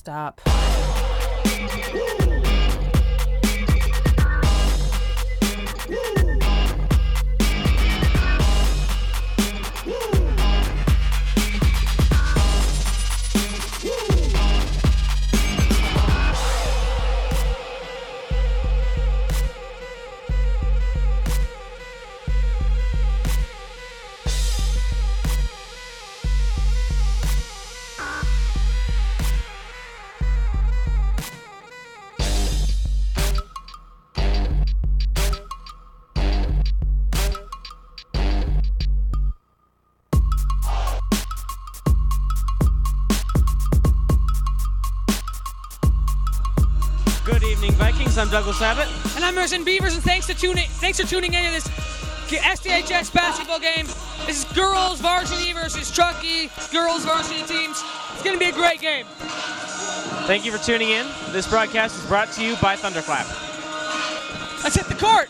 Stop. Good evening, Vikings. I'm Douglas Abbott. And I'm Emerson Beavers, and thanks for tuning in to this SDHS basketball game. This is girls varsity versus Truckee girls varsity teams. It's going to be a great game. Thank you for tuning in. This broadcast is brought to you by Thunderclap. Let's hit the court.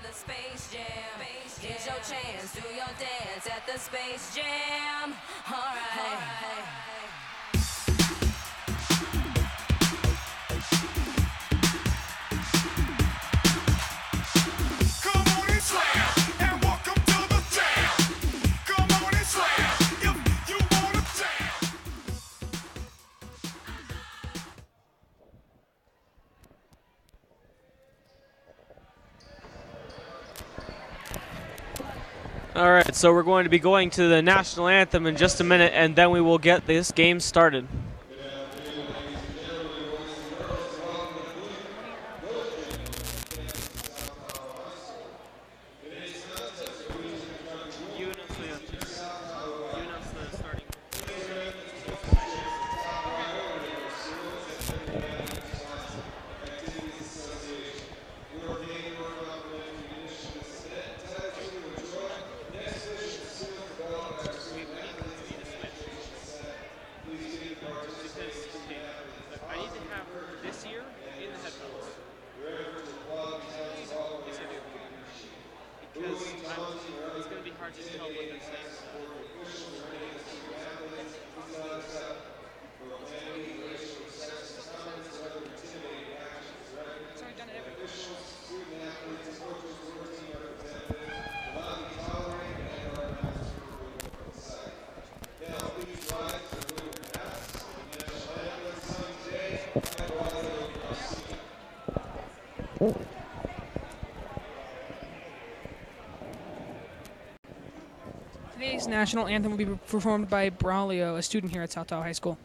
the Space Jam. Here's your chance, do your dance at the Space Jam. All right. All right, so we're going to be going to the national anthem in just a minute, and then we will get this game started. Today's national anthem will be performed by Braulio, a student here at South Tahoe High School.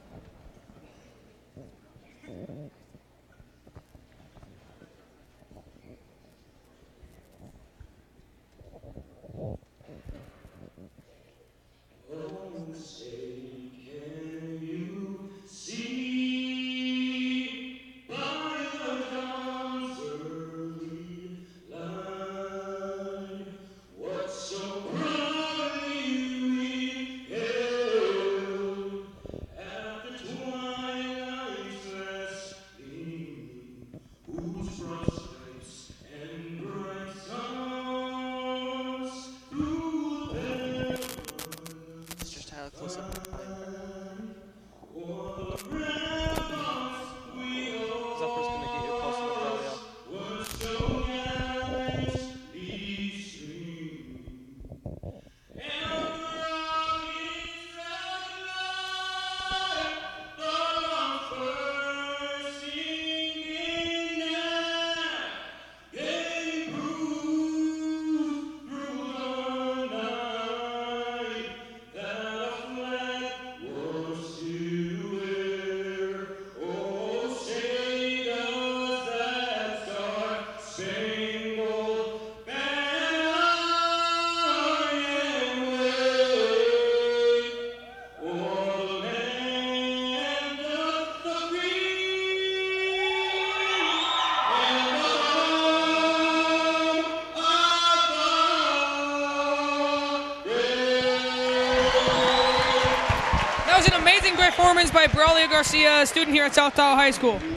Performance by Braulio Garcia, a student here at South Tahoe High School. Did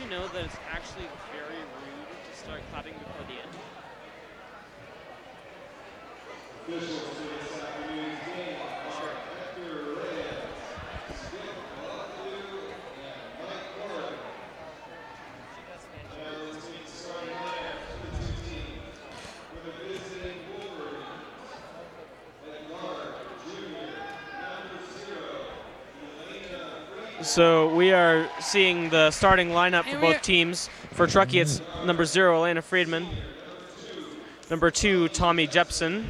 you know that it's actually very rude to start clapping before the end? So we are seeing the starting lineup for both teams. For Truckee, it's number 0, Elena Friedman. Number 2, Tommy Jepson.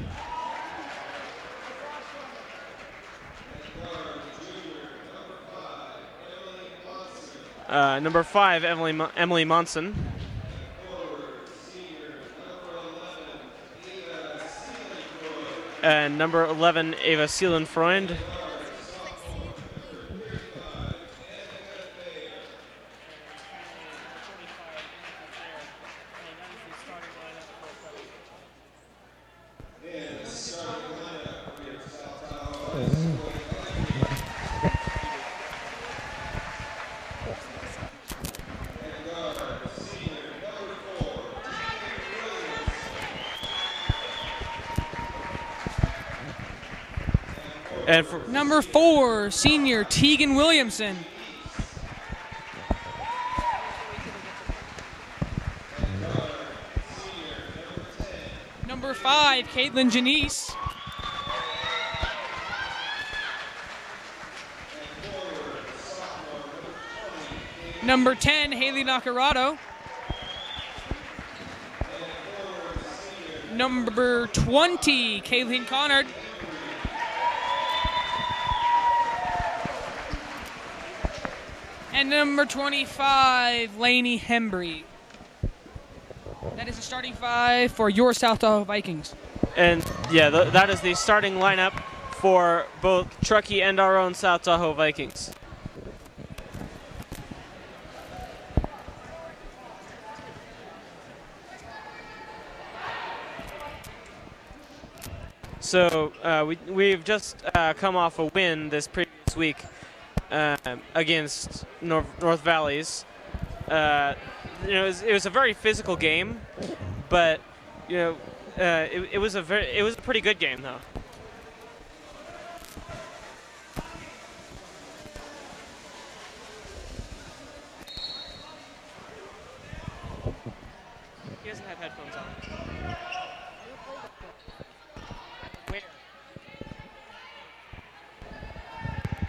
Number 5, Emily Monson. And number 11, Ava Seelenfreund. And for Number 4, senior Tegan Williamson. Number 5, Caitlin Janice. Number 10, Haley Nacarado. Number 20, Kayleen Connard. And number 25, Lainey Hembry. That is the starting 5 for your South Tahoe Vikings. And yeah, that is the starting lineup for both Truckee and our own South Tahoe Vikings. So we've just come off a win this previous week against North Valleys. It was a very physical game, but it was a pretty good game though. He doesn't have headphones on. Where?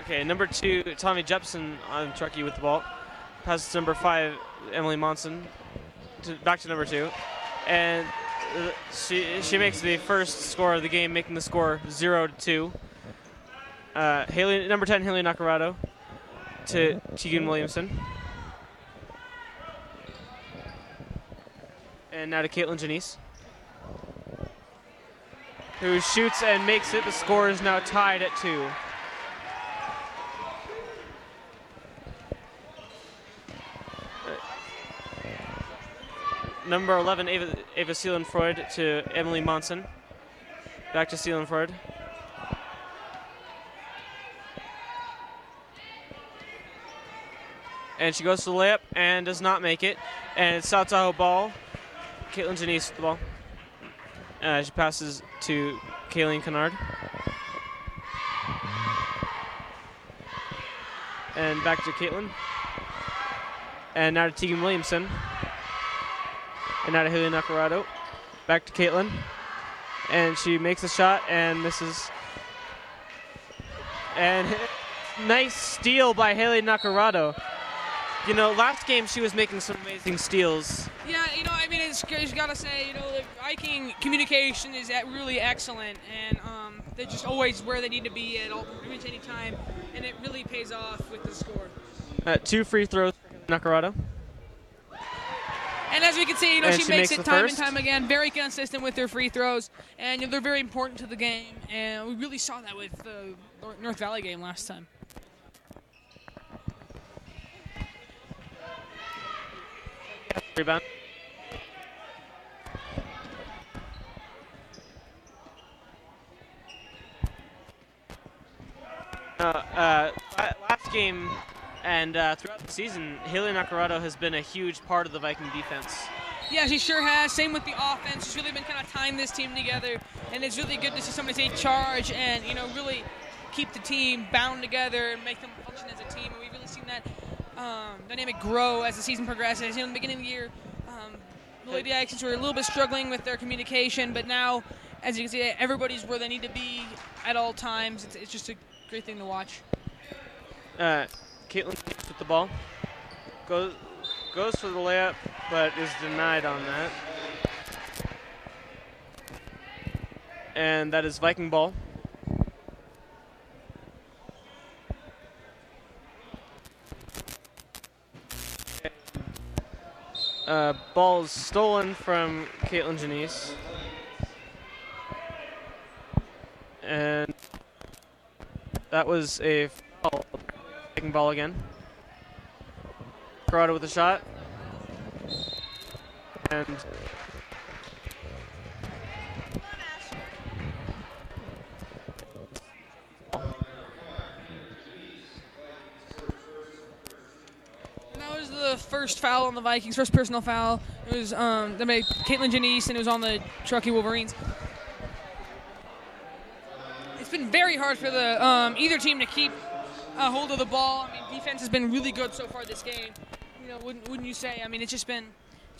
Okay, number 2, Tommy Jepson on Truckee with the ball. Passes to number 5, Emily Monson. Back to number 2. And she makes the first score of the game, making the score 0-2. Number 10, Haley Nacarado to Tegan Williamson. And now to Caitlin Janice, who shoots and makes it. The score is now tied at 2. Number 11, Ava Seelenfreud to Emily Monson. Back to Seelenfreud. And she goes to the layup and does not make it. And it's South Tahoe ball. Caitlin Janice with the ball. She passes to Kayleen Kennard. And back to Caitlin. And now to Tegan Williamson. And now to Haley Nacarado. Back to Caitlin. And she makes a shot and misses. And nice steal by Haley Nacarado. Last game she was making some amazing steals. Yeah, you got to say, the Viking communication is really excellent, and they're just always where they need to be at any time, and it really pays off with the score. 2 free throws for Nacarado. And as we can see, she makes it time and time again. Very consistent with her free throws, and they're very important to the game. And we really saw that with the North Valley game last time. Rebound. Last game and throughout the season, Haley Nacarado has been a huge part of the Viking defense. Yeah, she sure has. Same with the offense. She's really been kind of tying this team together, and it's really good to see somebody take charge and really keep the team bound together and make them function as a team. And we've really seen that dynamic grow as the season progresses. In the beginning of the year, the Lady Accents were a little bit struggling with their communication, but now, as you can see, everybody's where they need to be at all times. It's just a great thing to watch. Caitlin with the ball. Goes for the layup, but is denied on that. And that is Viking ball. Ball is stolen from Caitlin Janice. And that was a foul. Taking ball again. Corrado with a shot. And that was the first foul on the Vikings, first personal foul. It was that made Caitlin Janice, and it was on the Truckee Wolverines. It's been very hard for the either team to keep a hold of the ball. I mean, defense has been really good so far this game. You know, wouldn't you say? I mean, it's been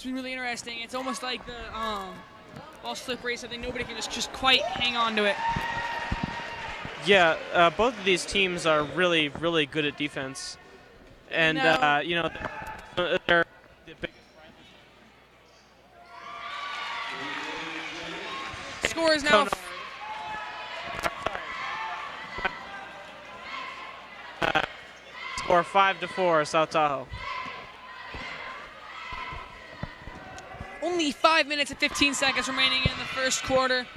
really interesting. It's almost like the ball slippery, something nobody can just quite hang on to it. Yeah, both of these teams are really, really good at defense, and you know, they're the biggest Score is now. Score 5-4, South Tahoe. Only 5 minutes and 15 seconds remaining in the first quarter,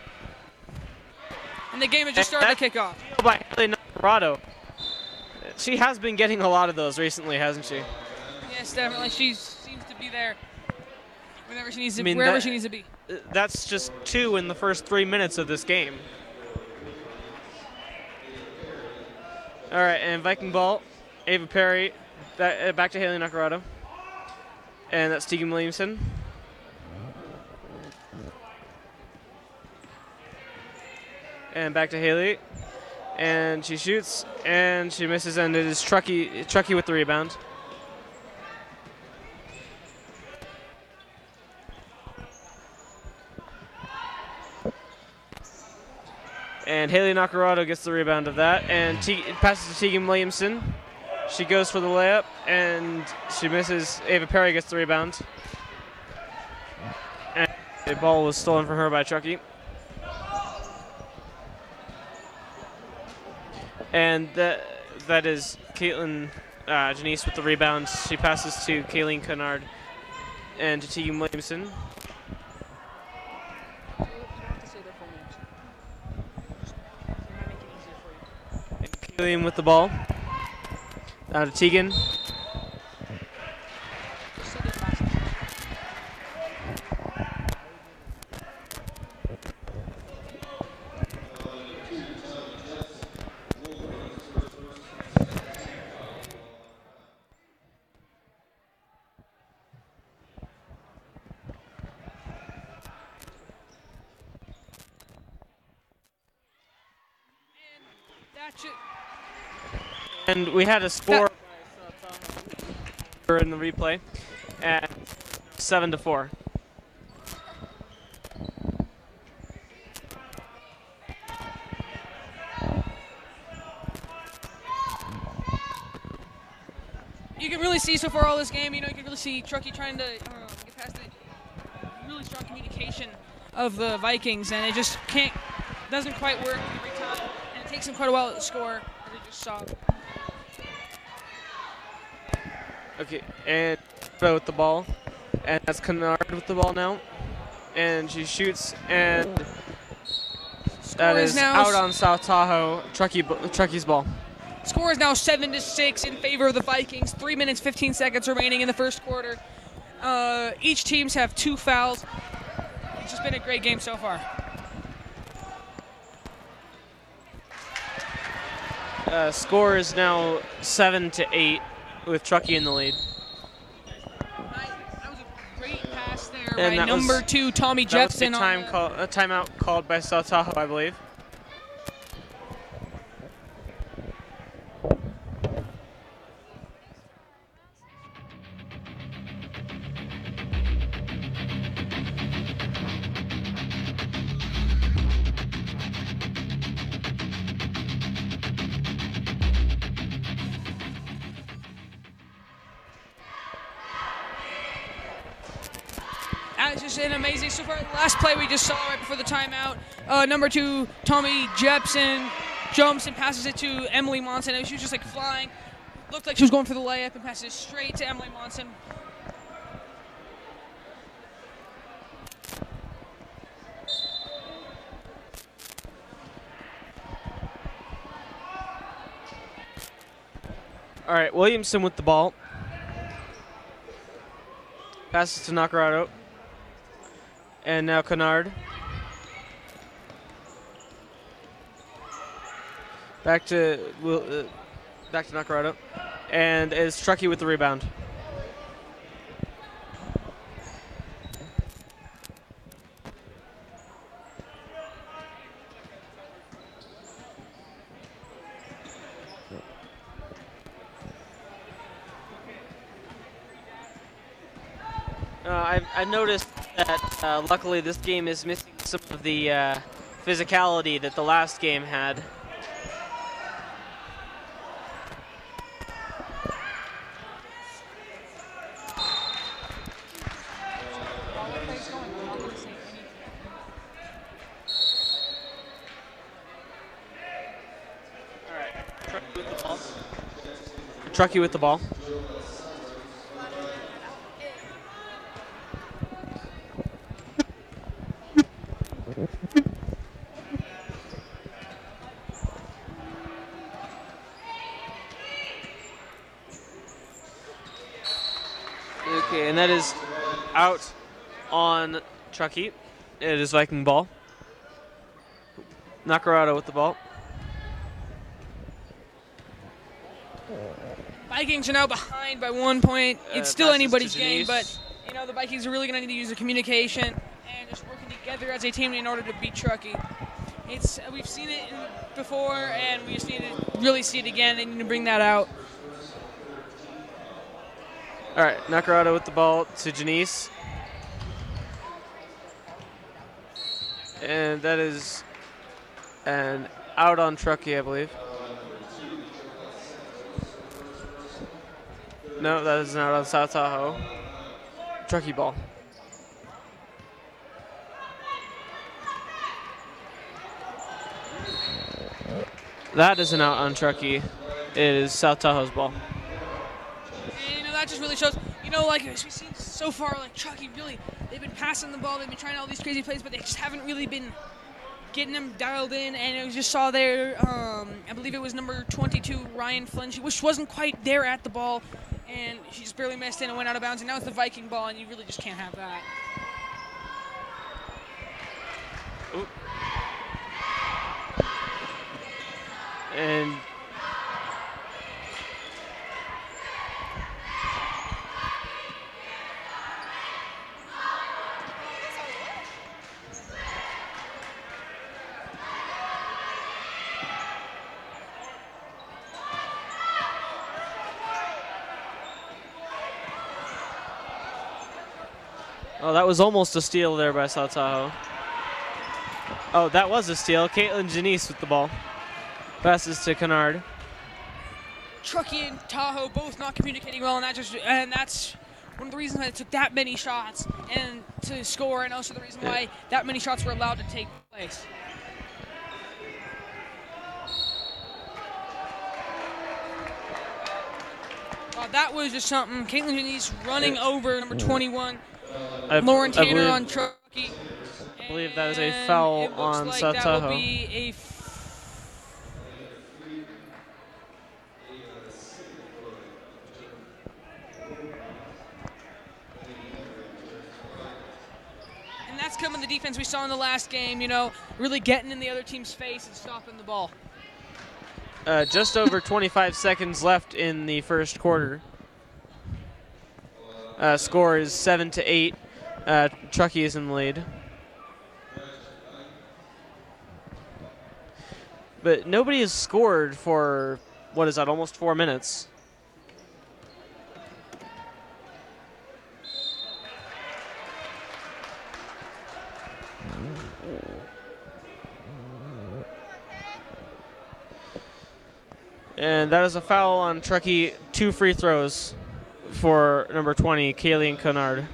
and the game has just started to kick off. By Haley Navarado. She has been getting a lot of those recently, hasn't she? Yes, definitely. She seems to be there whenever she needs to, wherever she needs to be. That's just 2 in the first 3 minutes of this game. All right, and Viking ball. Ava Perry, back to Haley Nacarado. And that's Tegan Williamson. And back to Haley. And she shoots, and she misses, and it is Truckee with the rebound. And Haley Nacarado gets the rebound of that, and passes to Tegan Williamson. She goes for the layup, and she misses. Ava Perry gets the rebound. And the ball was stolen from her by Truckee. And that is Caitlin Janice with the rebound. She passes to Kayleen Kennard and to Tegan Williamson. And Kayleen with the ball. Now to Tegan. And we had a score in the replay at 7-4. You can really see so far all this game, you know, you can really see Truckee trying to get past the really strong communication of the Vikings, and it just doesn't quite work every time, and it takes them quite a while to score, as we just saw. Okay, and with the ball, and that's Kennard with the ball now, and she shoots, and that is out on South Tahoe. Truckee's ball. Score is now 7-6 in favor of the Vikings. 3 minutes 15 seconds remaining in the first quarter. Each teams have 2 fouls. It's just been a great game so far. Score is now 7-8 with Truckee in the lead. That was a great pass there by number 2 Tommy Jepson. A timeout called by South Tahoe, I believe. That was just an amazing. So far, the last play we just saw right before the timeout, number 2 Tommy Jepson jumps and passes it to Emily Monson. She was just like flying. Looked like she was going for the layup and passes it straight to Emily Monson. All right, Williamson with the ball. Passes to Nacarado. And now Kennard. Back to Nacarado. And is Truckee with the rebound. I've noticed that luckily this game is missing some of the physicality that the last game had. Truckee with the ball. Okay, and that is out on Truckee. It is Viking ball. Nakarado with the ball. Vikings are now behind by 1 point. It's still passes anybody's to game, Denise. but the Vikings are really going to need to use the communication and just working together as a team in order to beat Truckee. We've seen it before, and we just need to really see it again. They need to bring that out. All right, Nakarado with the ball to Janice. And that is an out on Truckee, I believe. No, that is an out on South Tahoe. Truckee ball. That is an out on Truckee. It is South Tahoe's ball. And, that just really shows, like as we've seen so far, like Truckee really, they've been passing the ball, they've been trying all these crazy plays, but they just haven't really been getting them dialed in. And we just saw there, I believe it was number 22, Ryan Flynn, which wasn't quite there at the ball, and she just barely missed it and went out of bounds. And now it's the Viking ball, and you really just can't have that. Ooh. And oh, that was almost a steal there by South Tahoe. Oh, that was a steal. Caitlin Janice with the ball. Passes to Kennard. Truckee and Tahoe both not communicating well, and that's one of the reasons why it took that many shots and to score, and also the reason why that many shots were allowed to take place. That was just something. Caitlin Janice running over number 21, Lauren Tanner on Truckee. I believe that is a foul on like South that Tahoe. Will be a and that's coming the defense we saw in the last game, really getting in the other team's face and stopping the ball. Just over 25 seconds left in the first quarter. Score is 7-8. Truckee is in the lead. But nobody has scored for, what is that, almost 4 minutes. And that is a foul on Truckee. 2 free throws for number 20, Kayleen Kennard.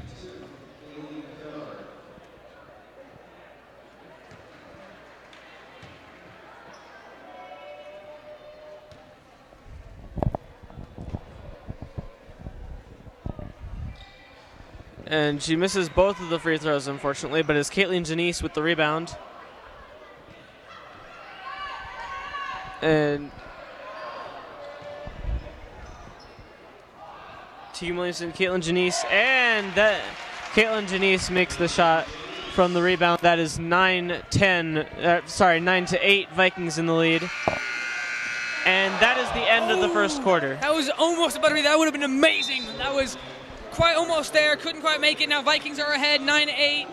And she misses both of the free throws, unfortunately, but it's Caitlin Janice with the rebound. And Team Williamson, Caitlin Janice, and that Caitlin Janice makes the shot from the rebound. That is 9-8 Vikings in the lead. And that is the end of the first quarter. That was almost about to be. That would have been amazing. That was quite almost there. Couldn't quite make it. Now Vikings are ahead 9-8,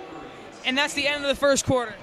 and that's the end of the first quarter.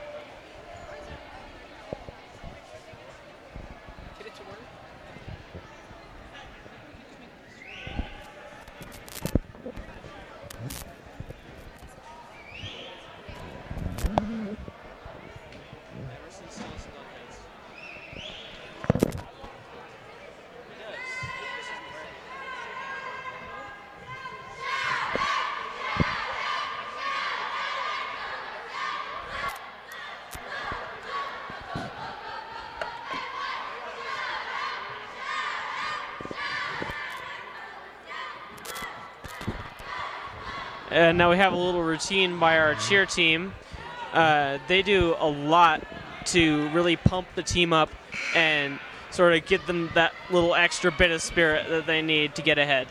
And now we have a little routine by our cheer team. They do a lot to really pump the team up and sort of give them that little extra bit of spirit that they need to get ahead.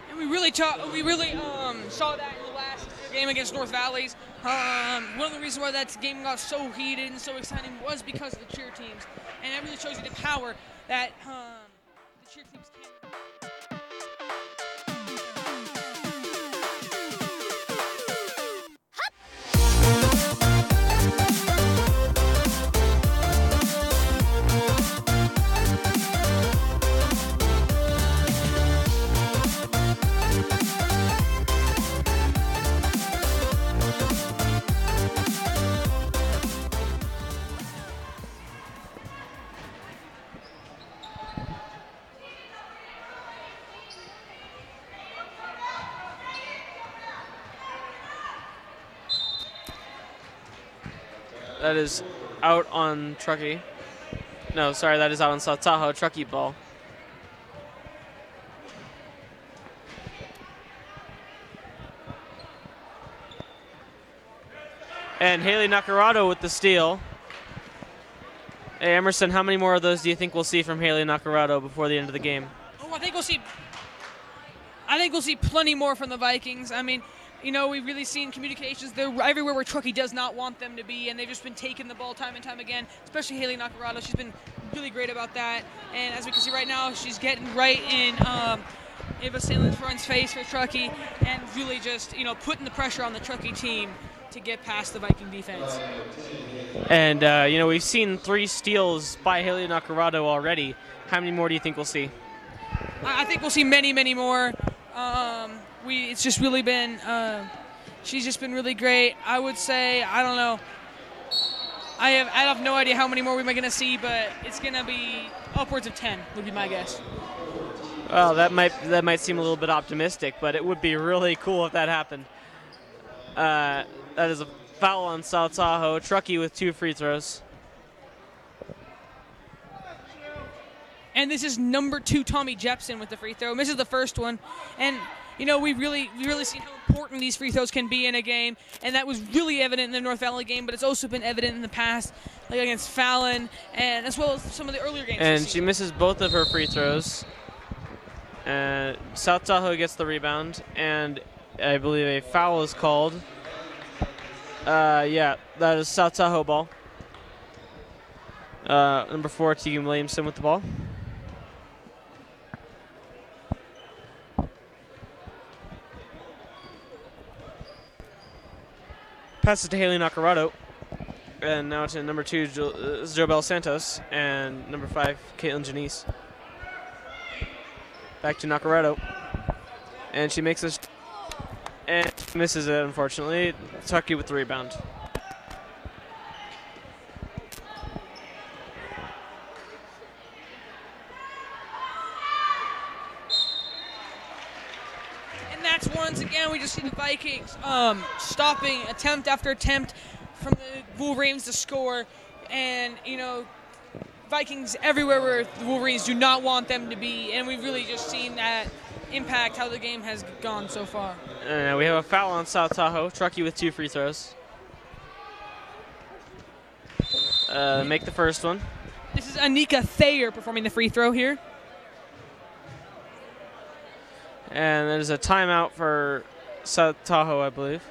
And we really saw that in the last game against North Valleys. One of the reasons why that game got so heated and so exciting was because of the cheer teams. And it really shows you the power that the cheer teams can. That is out on Truckee. No, sorry, that is out on South Tahoe. Truckee ball. And Haley Nakarado with the steal. Hey, Emerson, how many more of those do you think we'll see from Haley Nakarado before the end of the game? Oh, I think we'll see plenty more from the Vikings. I mean, you know, we've really seen communications. They're everywhere where Truckee does not want them to be, and they've just been taking the ball time and time again, especially Haley Nakarado. She's been really great about that. And as we can see right now, she's getting right in Ava Salen's front's face for Truckee and really just, you know, putting the pressure on the Truckee team to get past the Viking defense. And, you know, we've seen 3 steals by Haley Nakarado already. How many more do you think we'll see? I think we'll see many, many more. It's just really been, she's just been really great. I would say, I don't know. I have no idea how many more we might going to see, but it's going to be upwards of 10 would be my guess. Well, that might seem a little bit optimistic, but it would be really cool if that happened. That is a foul on South Tahoe. Truckee with 2 free throws. And this is number 2, Tommy Jepson with the free throw. Misses the first one. And, you know, we really seen how important these free throws can be in a game. And that was really evident in the North Valley game, but it's also been evident in the past, like against Fallon, and as well as some of the earlier games. And she misses both of her free throws. And South Tahoe gets the rebound, and I believe a foul is called. Yeah, that is South Tahoe ball. Number 4, Tegan Williamson with the ball. Passes to Haley Nakarado. And now to number 2, Jobel Santos. And number 5, Caitlin Janice. Back to Nakarado. And she makes this. And misses it, unfortunately. Truckee with the rebound. And that's once again, we just see the Vikings stopping attempt after attempt from the Wolverines to score. And, you know, Vikings everywhere where the Wolverines do not want them to be. And we've really just seen that impact how the game has gone so far. We have a foul on South Tahoe. Truckee with 2 free throws. Make the first one. This is Anika Thayer performing the free throw here. And there's a timeout for South Tahoe, I believe.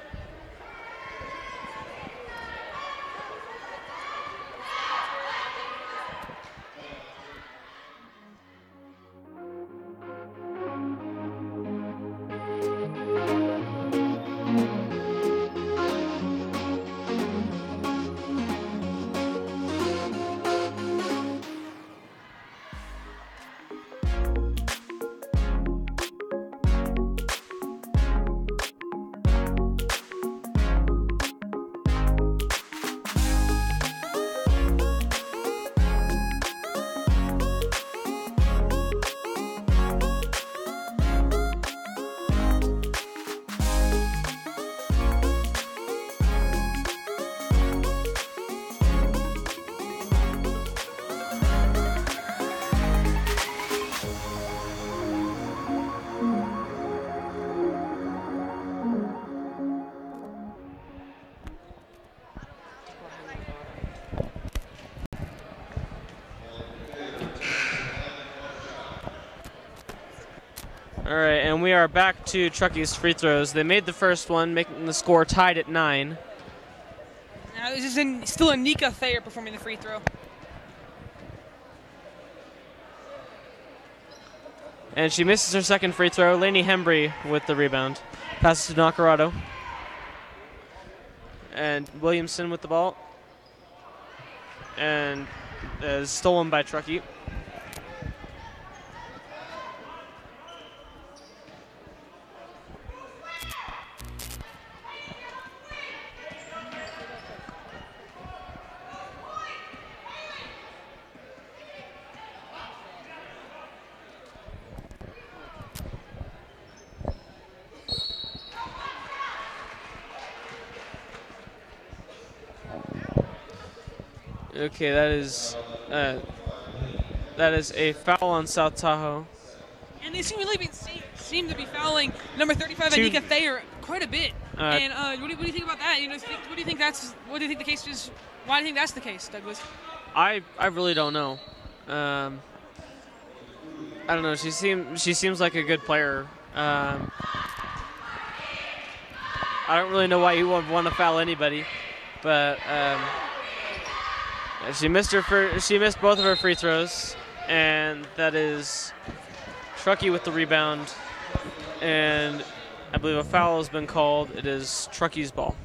And we are back to Truckie's free throws. They made the first one, making the score tied at 9. Now this is still Anika Thayer performing the free throw. And she misses her second free throw. Lainey Hembry with the rebound. Passes to Nacarado. And Williamson with the ball. And is stolen by Truckee. Okay, that is a foul on South Tahoe. And they seem to be fouling number 35 Anika Thayer quite a bit. And what do you think about that? What do you think the case is? Why do you think that's the case, Douglas? I really don't know. I don't know. She seems like a good player. I don't really know why you would want to foul anybody, but she missed both of her free throws, and that is Truckee with the rebound, and I believe a foul has been called. It is Truckee's ball.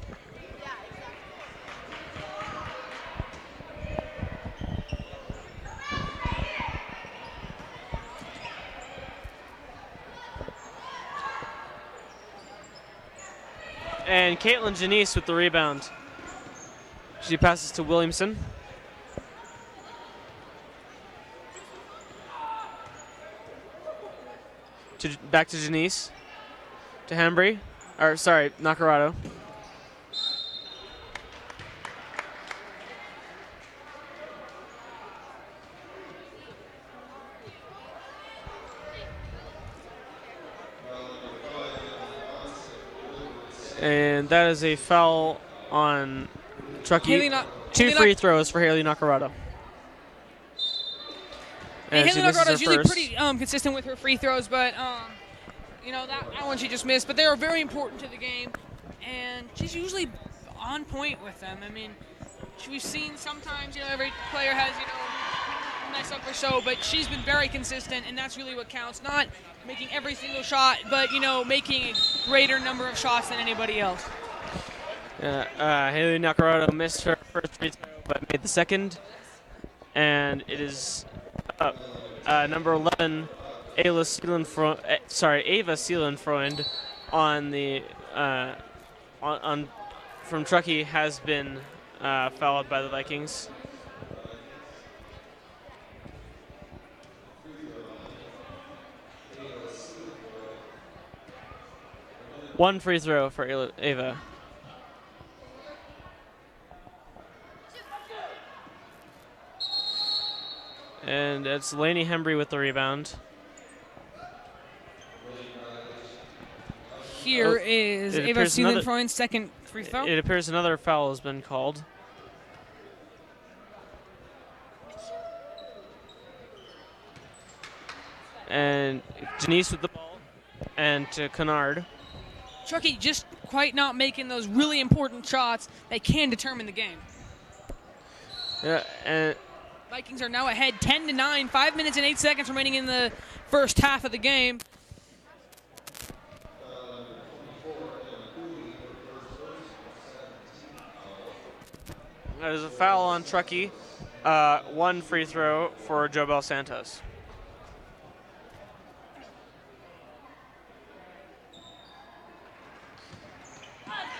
And Caitlin Janice with the rebound. She passes to Williamson. Back to Janice. To Hembry. Or, sorry, Nacarado. And that is a foul on Truckee. Two free throws for Haley Nacarado. And Haley Nacarado is usually pretty consistent with her free throws, but that one she just missed. But they are very important to the game, and she's usually on point with them. I mean, we've seen sometimes every player has a mess up or so, but she's been very consistent, and that's really what counts. Not making every single shot, but making a greater number of shots than anybody else. Haley Nacarado missed her first free throw, but made the second, and it is number 11, Ava Seelenfreund on the from Truckee has been fouled by the Vikings. One free throw for Ava. And it's Lainey Hembry with the rebound. Here is Ava Seelenfreund's second free throw. It appears another foul has been called. And Janice with the ball. And to Kennard. Truckee just quite not making those really important shots that can determine the game. Yeah, and Vikings are now ahead 10-9, 5 minutes and 8 seconds remaining in the first half of the game. There's a foul on Truckee. One free throw for Jobel Santos.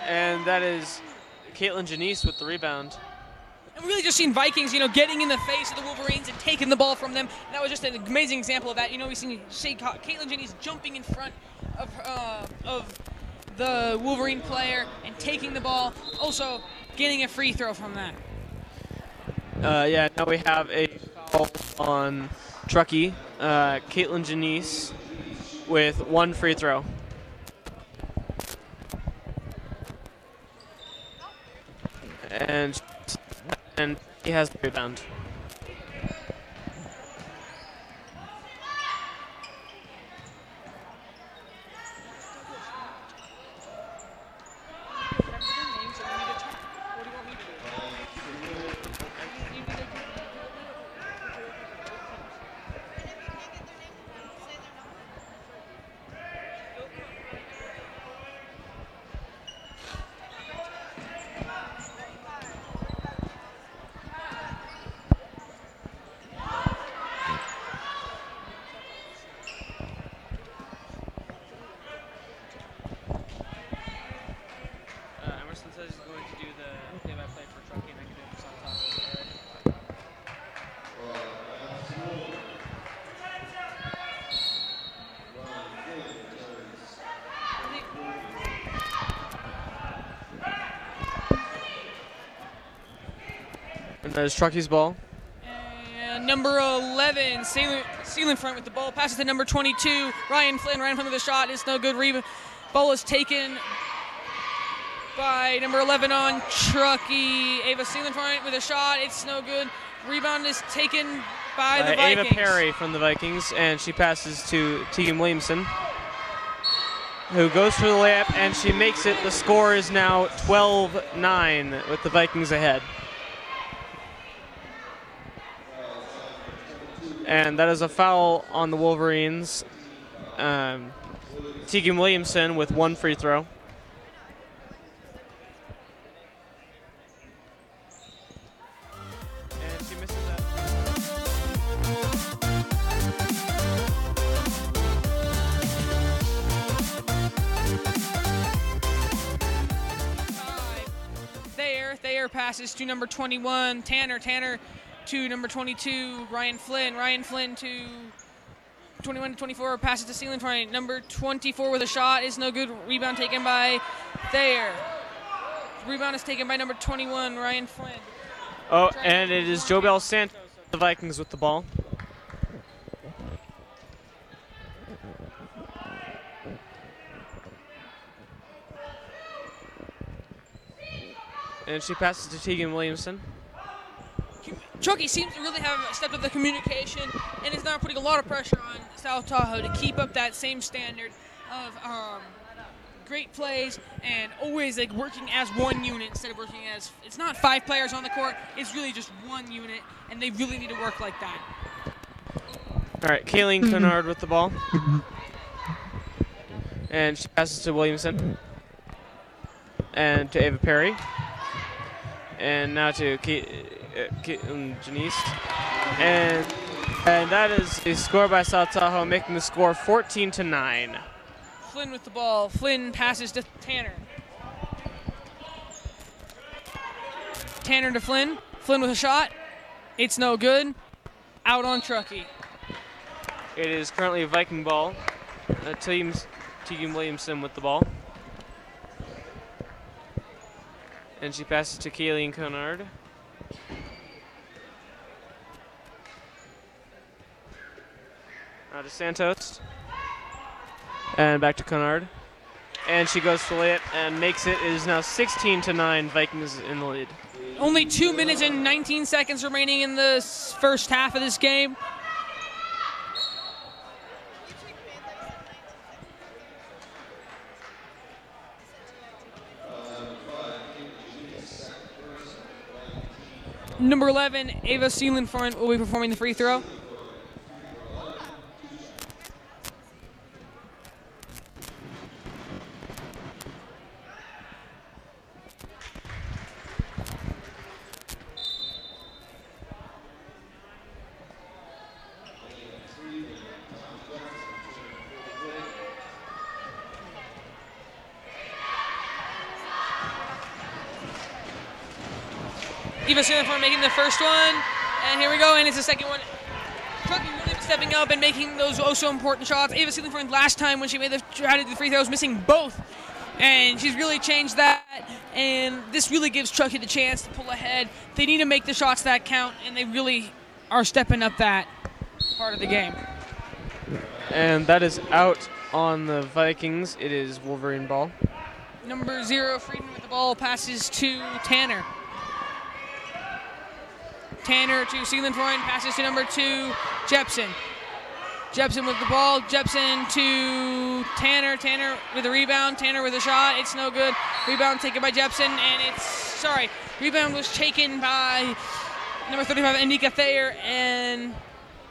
And that is Caitlin Janice with the rebound. And really just seen Vikings, getting in the face of the Wolverines and taking the ball from them. And that was just an amazing example of that. We've seen Caitlin Janice jumping in front of the Wolverine player and taking the ball. Also getting a free throw from that. Now we have a foul on Truckee. Caitlin Janice with one free throw. And he has the rebound. That is Truckey's ball. And number 11, Sealand Front with the ball. Passes to number 22, Ryan Flynn. Ryan Flynn with a shot. It's no good. Ball is taken by number 11 on Truckee. Ava Sealand Front with a shot. It's no good. Rebound is taken by the Vikings. Ava Perry from the Vikings, and she passes to Tegan Williamson, who goes for the layup, and she makes it. The score is now 12-9 with the Vikings ahead. And that is a foul on the Wolverines. Tegan Williamson with 1 free throw. And she misses that. Thayer passes to number 21, Tanner to number 22, Ryan Flynn to 21 to 24, passes to Sealand Front. Number 24 with a shot is no good. Rebound taken by Thayer. Rebound is taken by number 21, Ryan Flynn. Oh, and it is Jobel Santos of the Vikings with the ball. And she passes to Tegan Williamson. Truckee seems to really have stepped up the communication and is now putting a lot of pressure on South Tahoe to keep up that same standard of great plays and always like working as one unit instead of working as, it's not 5 players on the court, it's really just one unit, and they really need to work like that. All right, Kayleen Kennard with the ball. And she passes to Williamson. And to Ava Perry. And now to Janice. And that is a score by South Tahoe, making the score 14-9. Flynn with the ball. Flynn passes to Tanner. Tanner to Flynn. Flynn with a shot. It's no good. Out on Truckee. It is currently a Viking ball. Tegan Williamson with the ball. And she passes to Kayleen Kennard. Now to Santos. And back to Kennard. And she goes for layup and makes it. It is now 16-9, Vikings in the lead. Only 2 minutes and 19 seconds remaining in the first half of this game. Number 11, Ava Sealand Front will be performing the free throw. Eva Sealand Front making the first one, and here we go, and it's the second one. Truckee really stepping up and making those so important shots. Ava Sealand Front last time when she tried to do the free throws, missing both, and she's really changed that, and this really gives Truckee the chance to pull ahead. They need to make the shots that count, and they really are stepping up that part of the game. And that is out on the Vikings. It is Wolverine ball. Number 0, Friedman with the ball, passes to Tanner. Tanner to Sealand Front, passes to number 2, Jepson. Jepson with the ball, Jepson to Tanner. Tanner with a rebound, Tanner with a shot, it's no good. Rebound taken by Jepson, and rebound was taken by number 35, Anika Thayer, and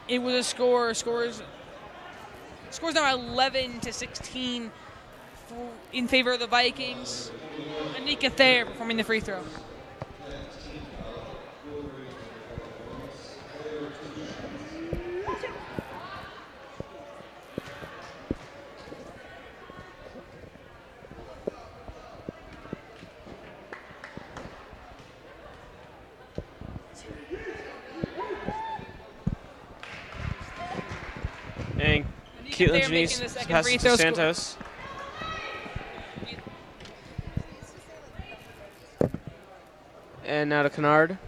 it was a score. Scores now 11-16 in favor of the Vikings. Anika Thayer performing the free throw. And Caitlin Janice passes to Santos. And now to Kennard.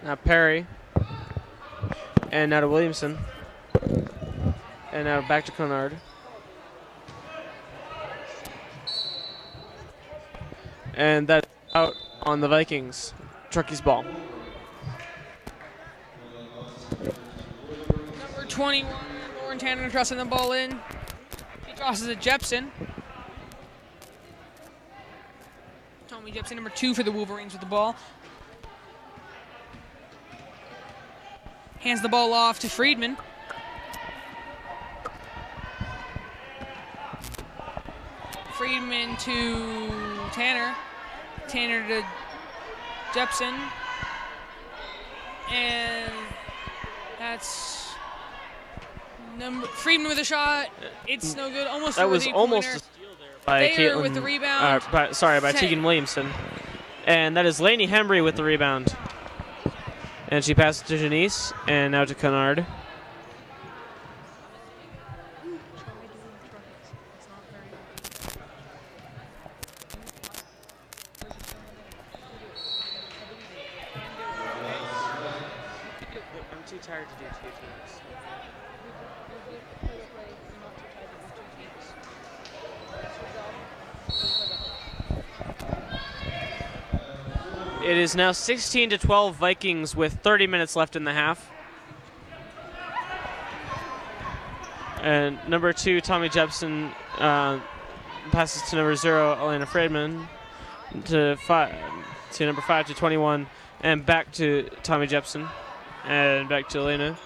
Now Perry. And now to Williamson. And now back to Conard. And that's out on the Vikings. Truckey's ball. Number 21, Lauren Tanner crossing the ball in. He crosses it Jepson. Tommy Jepson, number 2 for the Wolverines with the ball. Hands the ball off to Friedman. Friedman to Tanner. Tanner to Jepson. And that's Friedman with a shot. It's no good. Almost that was almost pointer. a steal there by Thayer Caitlin. with the rebound. By Tegan Williamson. And that is Lainey Hembry with the rebound. And she passes to Janice, and now to Kennard. I'm too tired to do 2 teams. It is now 16-12 Vikings with 30 minutes left in the half. And number 2, Tommy Jepson, passes to number 0, Elena Friedman, to number 5 to 21, and back to Tommy Jepson, and back to Elena.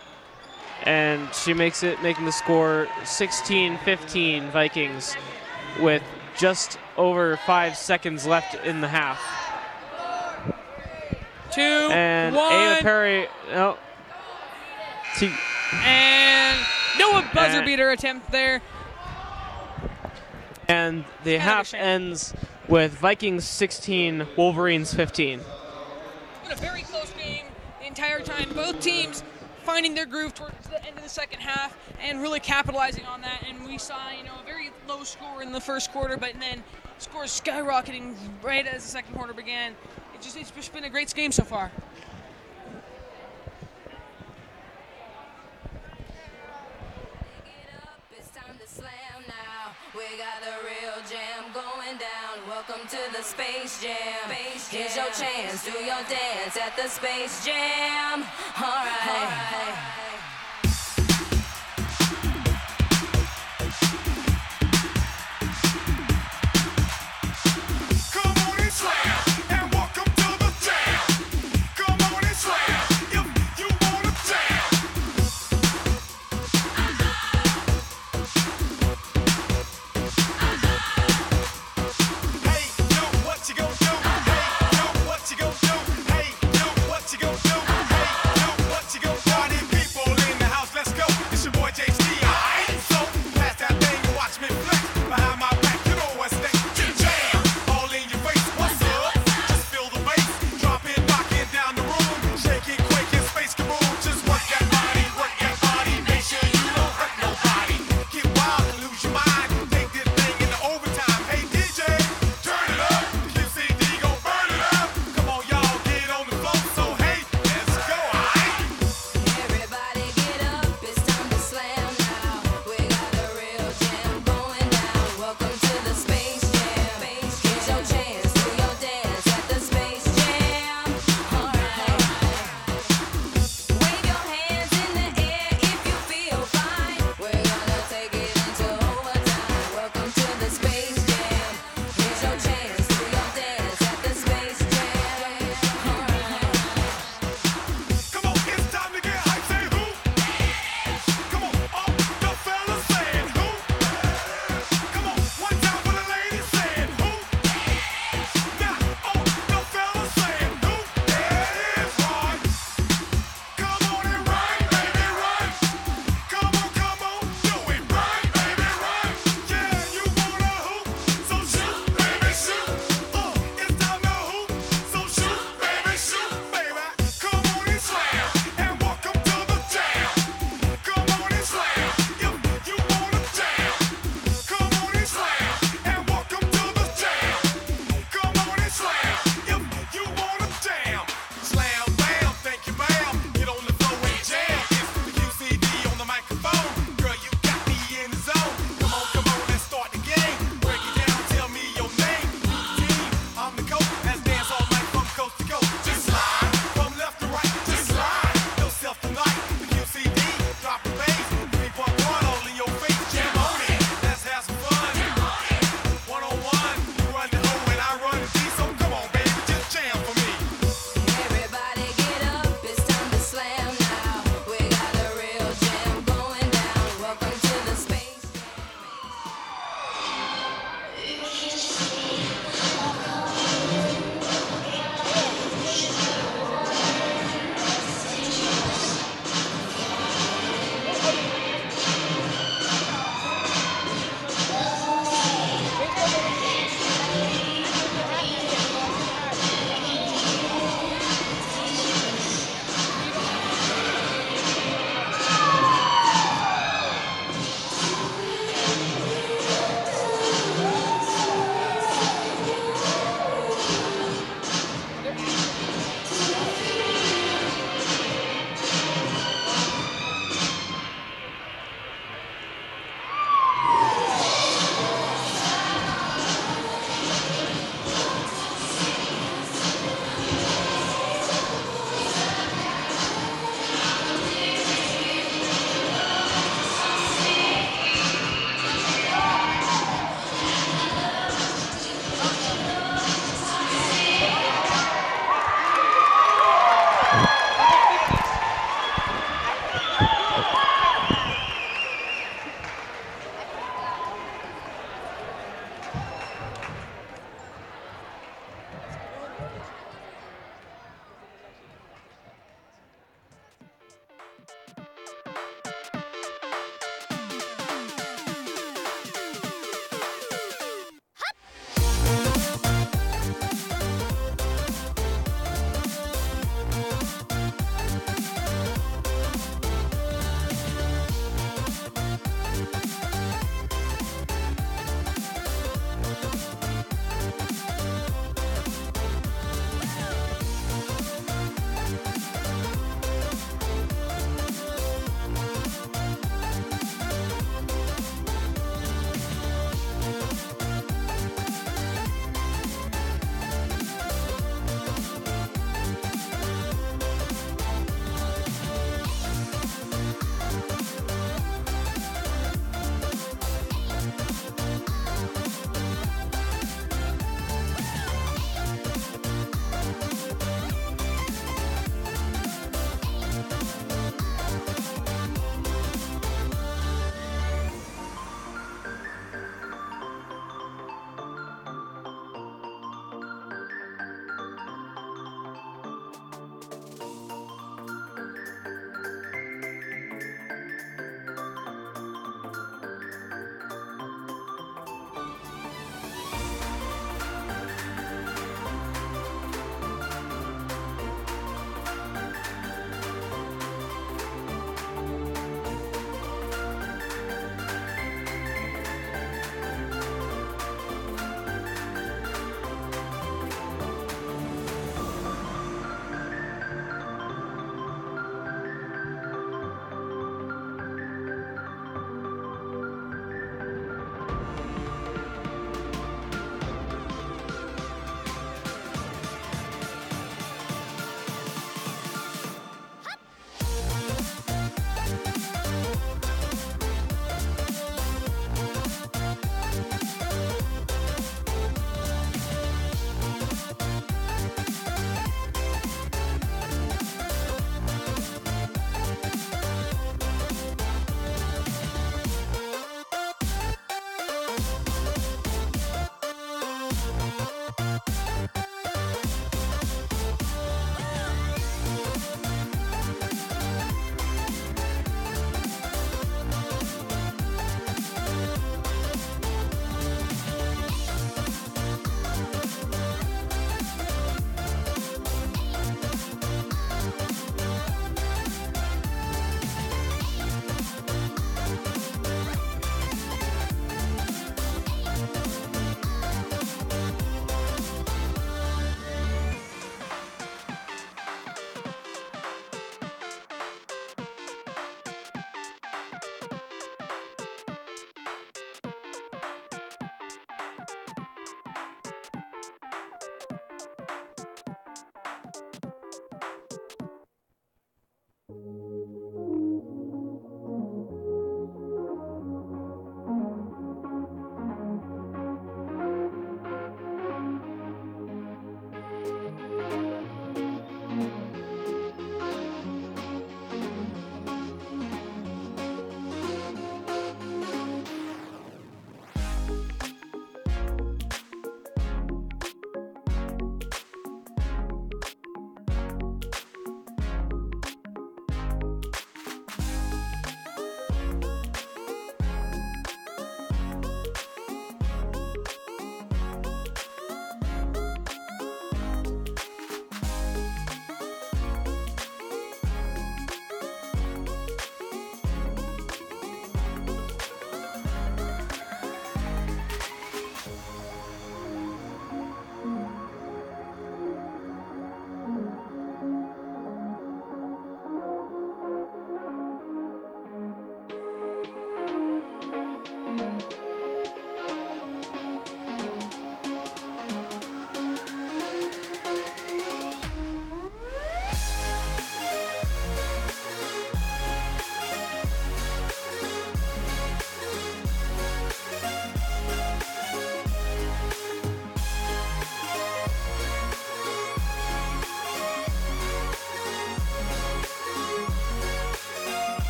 And she makes it, making the score 16-15 Vikings with just over 5 seconds left in the half. 2, and 1. Ava Perry, and no buzzer beater attempt there. And the half ends with Vikings 16, Wolverines 15. Been a very close game the entire time. Both teams finding their groove towards the end of the second half and really capitalizing on that. And we saw, a very low score in the first quarter, but then scores skyrocketing right as the second quarter began. It's just been a great game so far. It's time to slam now. We got the real jam going down. Welcome to the Space Jam. Here's your chance. Do your dance at the Space Jam. All right. Party people.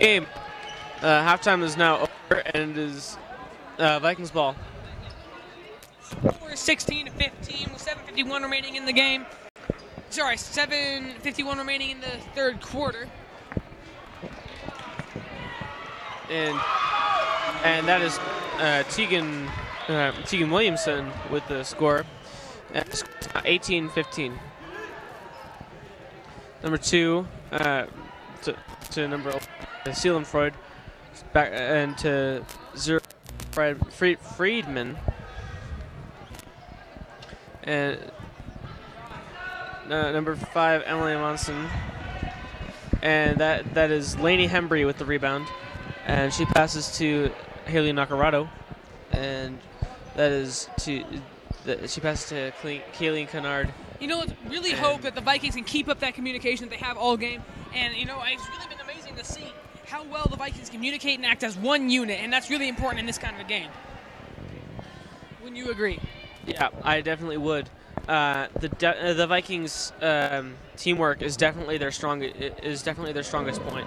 Game. Halftime is now over, and it is Vikings ball. Score is 16-15 with 7:51 remaining in the game. Sorry, 7:51 remaining in the third quarter. And that is Tegan Williamson with the score. 18-15. Number 2 to number Seelenfreud back and to 0 Friedman and number 5 Emily Monson, and that is Lainey Hembry with the rebound, and she passes to Haley Nakarado, and she passes to Kayleen Kennard. Let's really hope that the Vikings can keep up that communication that they have all game. And, it's really been amazing to see how well the Vikings communicate and act as one unit, and that's really important in this kind of a game. Wouldn't you agree? Yeah, I definitely would. The Vikings teamwork is definitely their strongest point.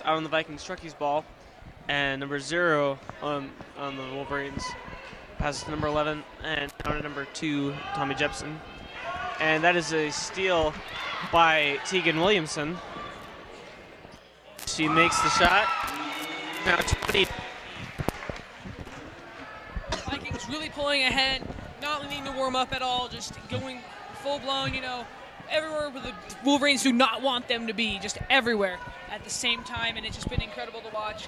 Out on the Vikings, Truckey's ball, and number 0 on the Wolverines passes to number 11 and down to number 2, Tommy Jepson, and that is a steal by Tegan Williamson. She makes the shot. Now 20. Vikings really pulling ahead, not needing to warm up at all, just going full blown. Everywhere where the Wolverines do not want them to be, just everywhere at the same time, and it's just been incredible to watch.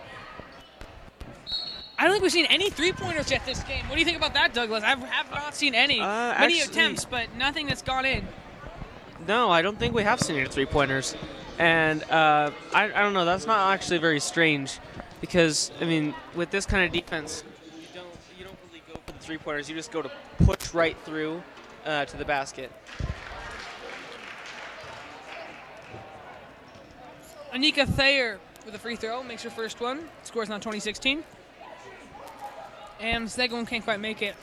I don't think we've seen any three-pointers yet this game. What do you think about that, Douglas? I have not seen any. Many attempts, but nothing that's gone in. No, I don't think we have seen any three-pointers. And I don't know, that's not actually very strange because, with this kind of defense, you don't really go for the three-pointers. You just go to push right through to the basket. Anika Thayer with a free throw, makes her first one. Scores now 20-16. And the second one can't quite make it.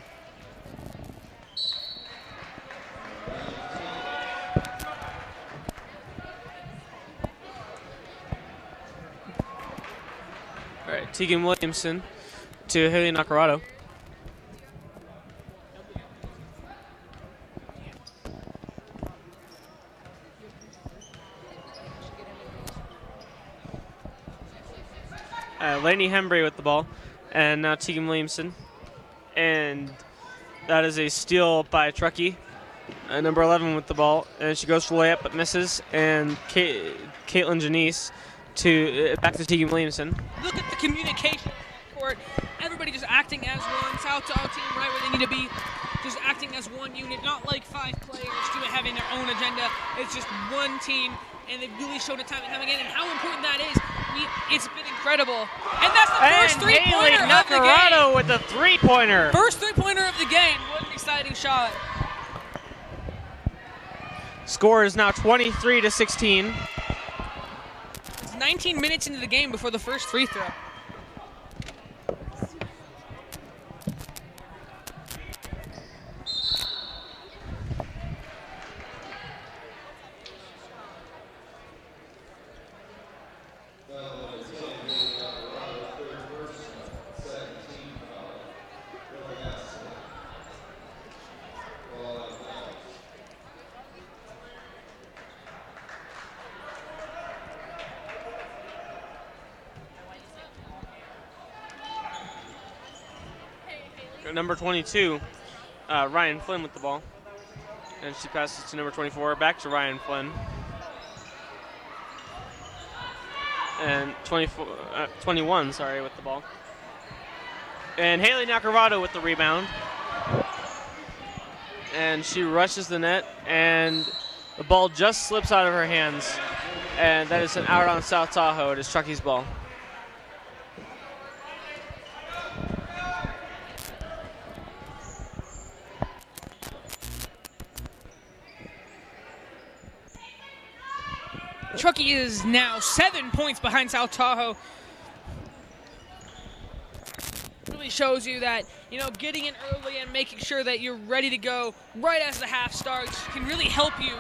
All right, Tegan Williamson to Haley Nakarado. Lainey Hembry with the ball, and now Tegan Williamson, and that is a steal by Truckee. Number 11 with the ball, and she goes for layup but misses, and Caitlin Janice back to Tegan Williamson. Look at the communication court. Everybody just acting as one. South team right where they need to be, just acting as one unit, not like 5 players having their own agenda. It's just one team, and they've really shown it time and time again, and how important that is. It's been incredible. And that's the first three-pointer of the game. With the three-pointer. First three-pointer of the game. What an exciting shot. Score is now 23-16. It's 19 minutes into the game before the first free throw. Number 22, Ryan Flynn with the ball. And she passes to number 24, back to Ryan Flynn. And 21, with the ball. And Haley Nakarado with the rebound. And she rushes the net, and the ball just slips out of her hands. And that is an out on South Tahoe. It is Truckee's ball. Truckee is now 7 points behind South Tahoe. Really shows you that, you know, getting in early and making sure that you're ready to go right as the half starts can really help you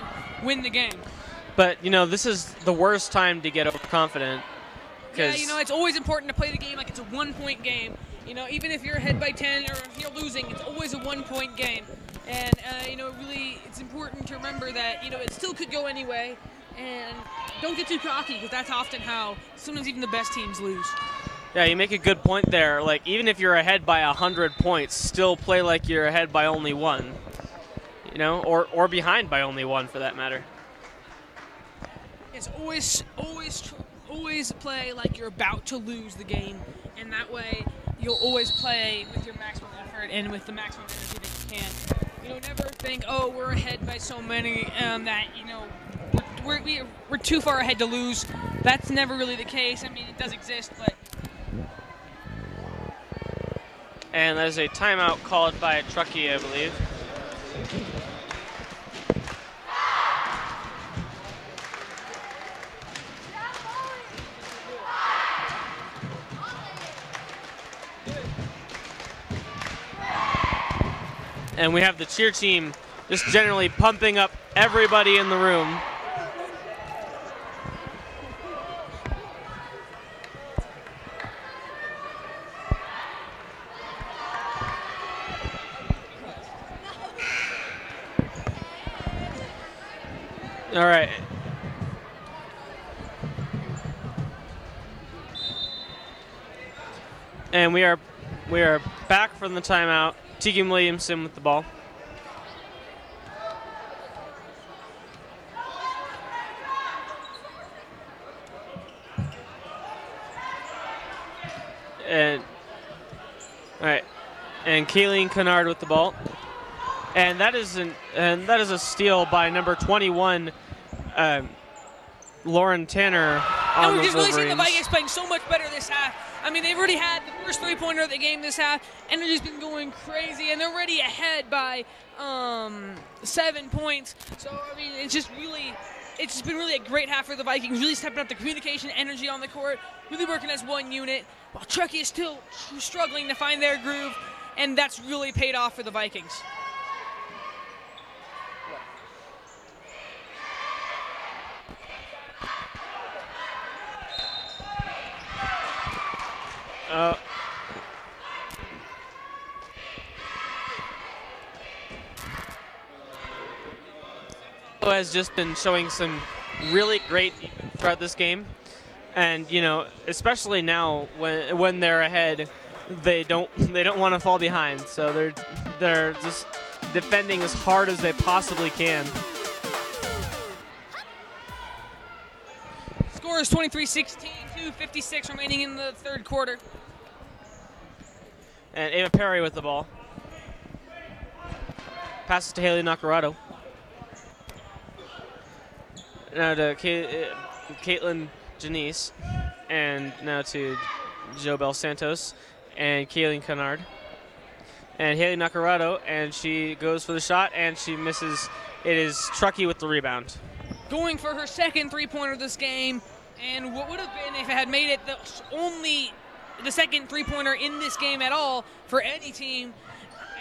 win the game. But, you know, this is the worst time to get overconfident. Yeah, you know, it's always important to play the game like it's a 1-point game. You know, even if you're ahead by 10 or if you're losing, it's always a 1-point game. And, you know, really, it's important to remember that, you know, it still could go anyway. And don't get too cocky, because that's often how sometimes even the best teams lose. Yeah, you make a good point there. Like, even if you're ahead by 100 points, still play like you're ahead by only 1. You know, or behind by only 1 for that matter. It's always play like you're about to lose the game, and that way you'll always play with your maximum effort and with the maximum energy that you can. You know, never think, oh, we're ahead by so many that, you know, we're too far ahead to lose. That's never really the case. I mean, it does exist, but... And that is a timeout called by Truckee, I believe. And we have the cheer team just generally pumping up everybody in the room. All right. And we are back from the timeout. Tegan Williamson with the ball. And all right. And Kayleen Kennard with the ball. And that is a steal by number 21, Lauren Tanner. And we've just really seen the Vikings playing so much better this half. I mean, they've already had the first three-pointer of the game this half, and they've just been going crazy, and they're already ahead by 7 points. So, I mean, it's just been really a great half for the Vikings, really stepping up the communication, energy on the court, really working as one unit, while Truckee is still struggling to find their groove, and that's really paid off for the Vikings. Has just been showing some really great defense throughout this game, and you know, especially now when they're ahead, they don't want to fall behind, so they're just defending as hard as they possibly can. Score is 23-16, 2:56 remaining in the third quarter. And Ava Perry with the ball. Passes to Haley Nacarado. Now to Caitlin Janice. And now to Jobel Santos and Kayleen Kennard. And Haley Nacarado, and she goes for the shot, and she misses. It is Truckee with the rebound. Going for her second three-pointer this game, and what would have been if it had made it the second three-pointer in this game at all for any team,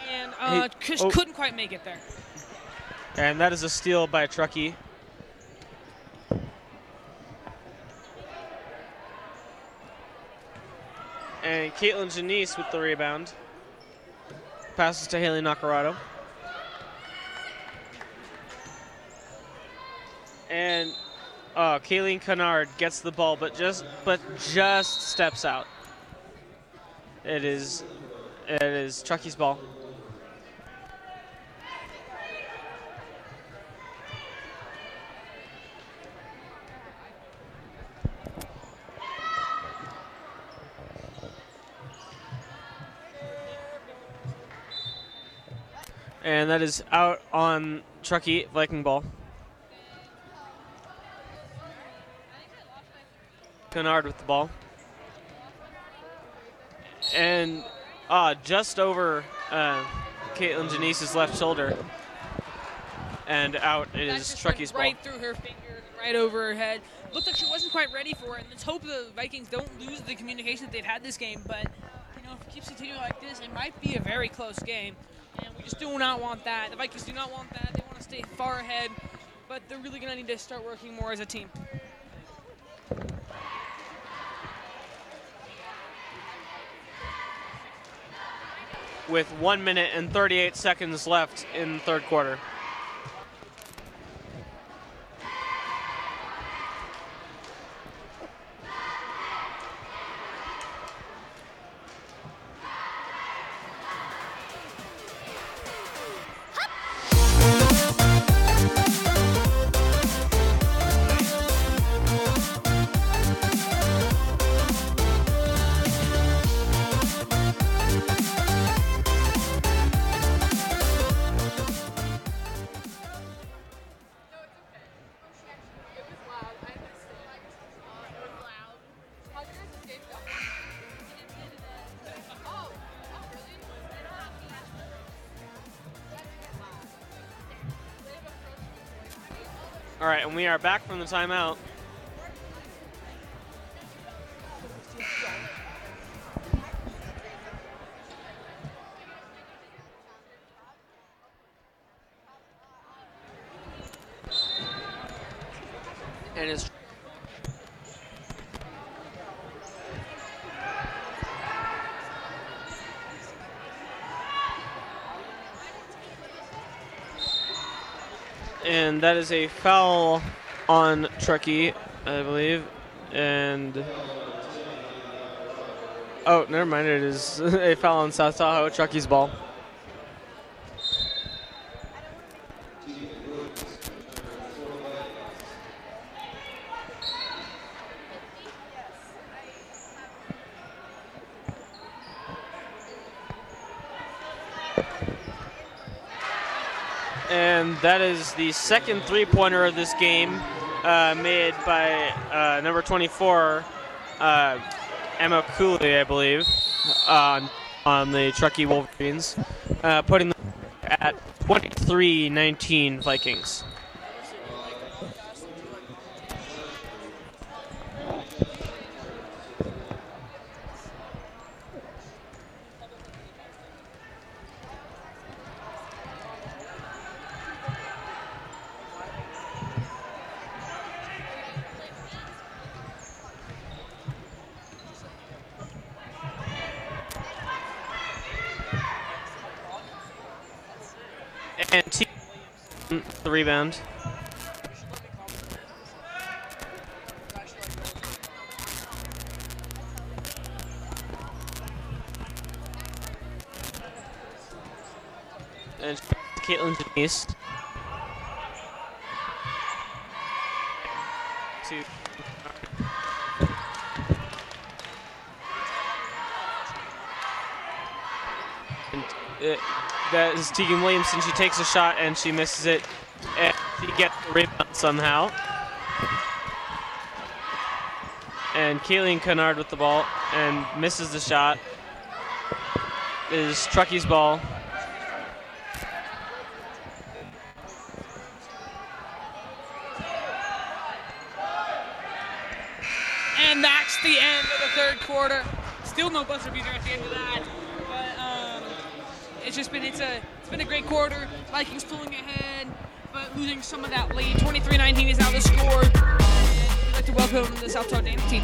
and couldn't quite make it there. And that is a steal by Truckee. And Caitlin Janice with the rebound. Passes to Haley Nacarado. And Kayleen Kennard gets the ball, but just steps out. It is Truckee's ball. And that is out on Truckee, Viking ball. Kennard with the ball. And just over Caitlin Janice's left shoulder. And out it is Truckee's ball. Right through her fingers, right over her head. looked like she wasn't quite ready for it. And let's hope the Vikings don't lose the communication that they've had this game. But, you know, if it keeps continuing like this, it might be a very close game. And we just do not want that. The Vikings do not want that. They want to stay far ahead. But they're really going to need to start working more as a team. With 1 minute and 38 seconds left in the third quarter. All right, and we are back from the timeout. And it's and that is a foul on Truckee, I believe. And oh, never mind, it is a foul on South Tahoe, Truckee's ball. And that is the second three-pointer of this game, made by number 24, Emma Cooley, I believe, on the Truckee Wolverines, putting them at 23-19 Vikings. And the rebound. And Caitlin Denise. That is Tegan Williamson. She takes a shot and she misses it. And she gets the rebound somehow. And Kayleen Kennard with the ball and misses the shot. It is Truckee's ball. And that's the end of the third quarter. Still no buzzer beater at the end of that. It's been a great quarter. Vikings pulling ahead, but losing some of that lead. 23-19 is now the score. And we'd like to welcome the South Tahoe dance team.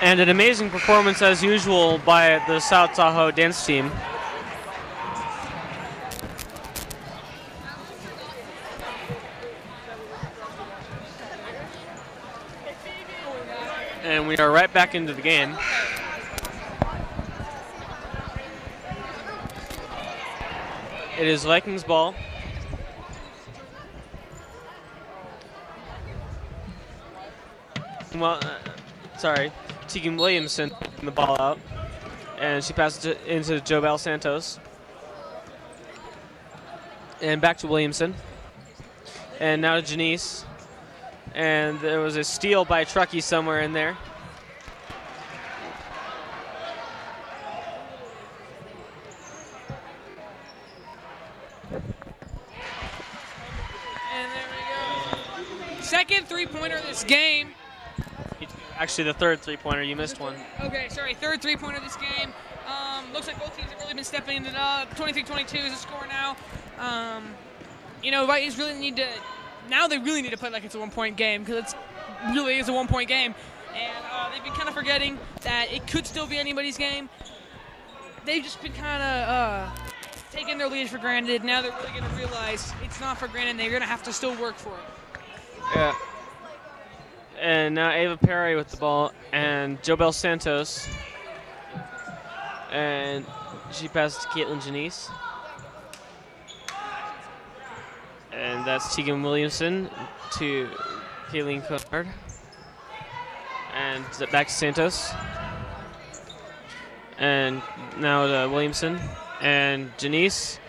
And an amazing performance as usual by the South Tahoe dance team. And we are right back into the game. It is Vikings ball. Well, sorry, Tegan Williamson taking the ball out, and she passes it into Jobel Santos. And back to Williamson. And now to Janice. And there was a steal by Truckee somewhere in there. And there we go. Second three-pointer this game. Actually, the third three-pointer. You missed one. Okay, sorry. Third three-pointer this game. Looks like both teams have really been stepping it up. 23-22 is the score now. Vikings really need to. Now they really need to play like it's a one-point game because it really is a one-point game. And they've been kind of forgetting that it could still be anybody's game. They've just been kind of taking their lead for granted. Now they're really going to realize it's not for granted. They're going to have to still work for it. Yeah. And now Ava Perry with the ball and Jobel Santos. And she passes to Caitlin Janice. And that's Tegan Williamson to Kayleen Connard. And back to Santos. And now to Williamson and Janice.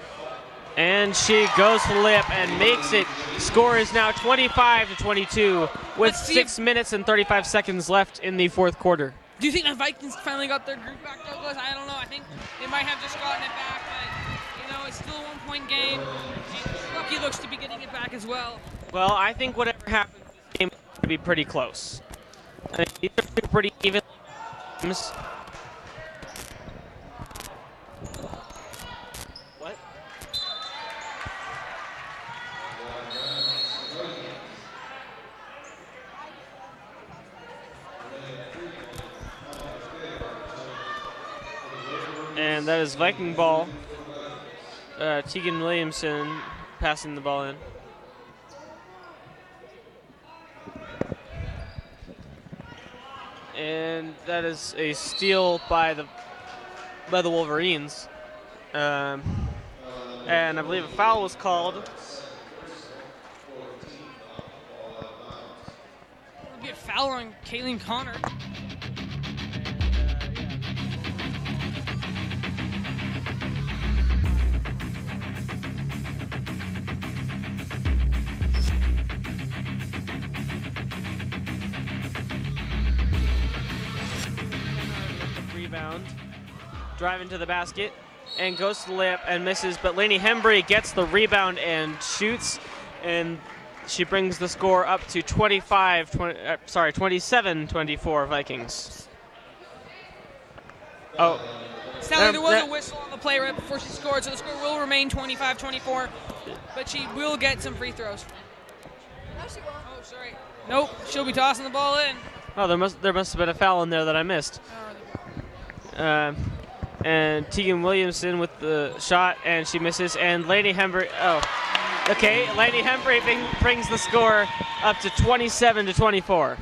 And she goes for the layup and makes it. Score is now 25-22 with 6 minutes and 35 seconds left in the fourth quarter. Do you think the Vikings finally got their group back, Douglas? I don't know. I think they might have just gotten it back, but it's still a one-point game. Lucky looks to be getting it back as well. Well, I think whatever happens, this game is going to be pretty close. I think these are two pretty even games. What? And that is Viking ball. Tegan Williamson passing the ball in. And that is a steal by the Wolverines. And I believe a foul was called. It'll be a foul on Kayleen Connor. Driving to the basket and goes to the layup and misses, but Lainey Hembry gets the rebound and shoots, and she brings the score up to 27-24 Vikings. Oh. Sally, there was a whistle on the play right before she scored, so the score will remain 25-24, but she will get some free throws. No, she won't. Oh, sorry. Nope, she'll be tossing the ball in. Oh, there must have been a foul in there that I missed. And Tegan Williamson with the shot, and she misses. And Lainey Hembry, Lainey Hembry brings the score up to 27-24.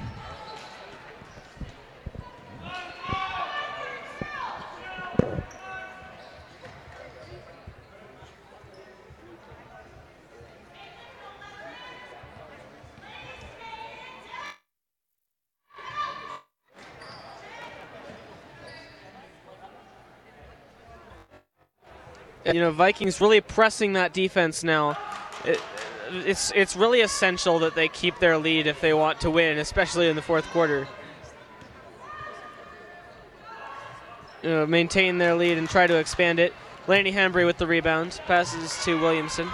Vikings really pressing that defense now. It's really essential that they keep their lead if they want to win, especially in the fourth quarter. Maintain their lead and try to expand it. Lainey Hembry with the rebound, passes to Williamson.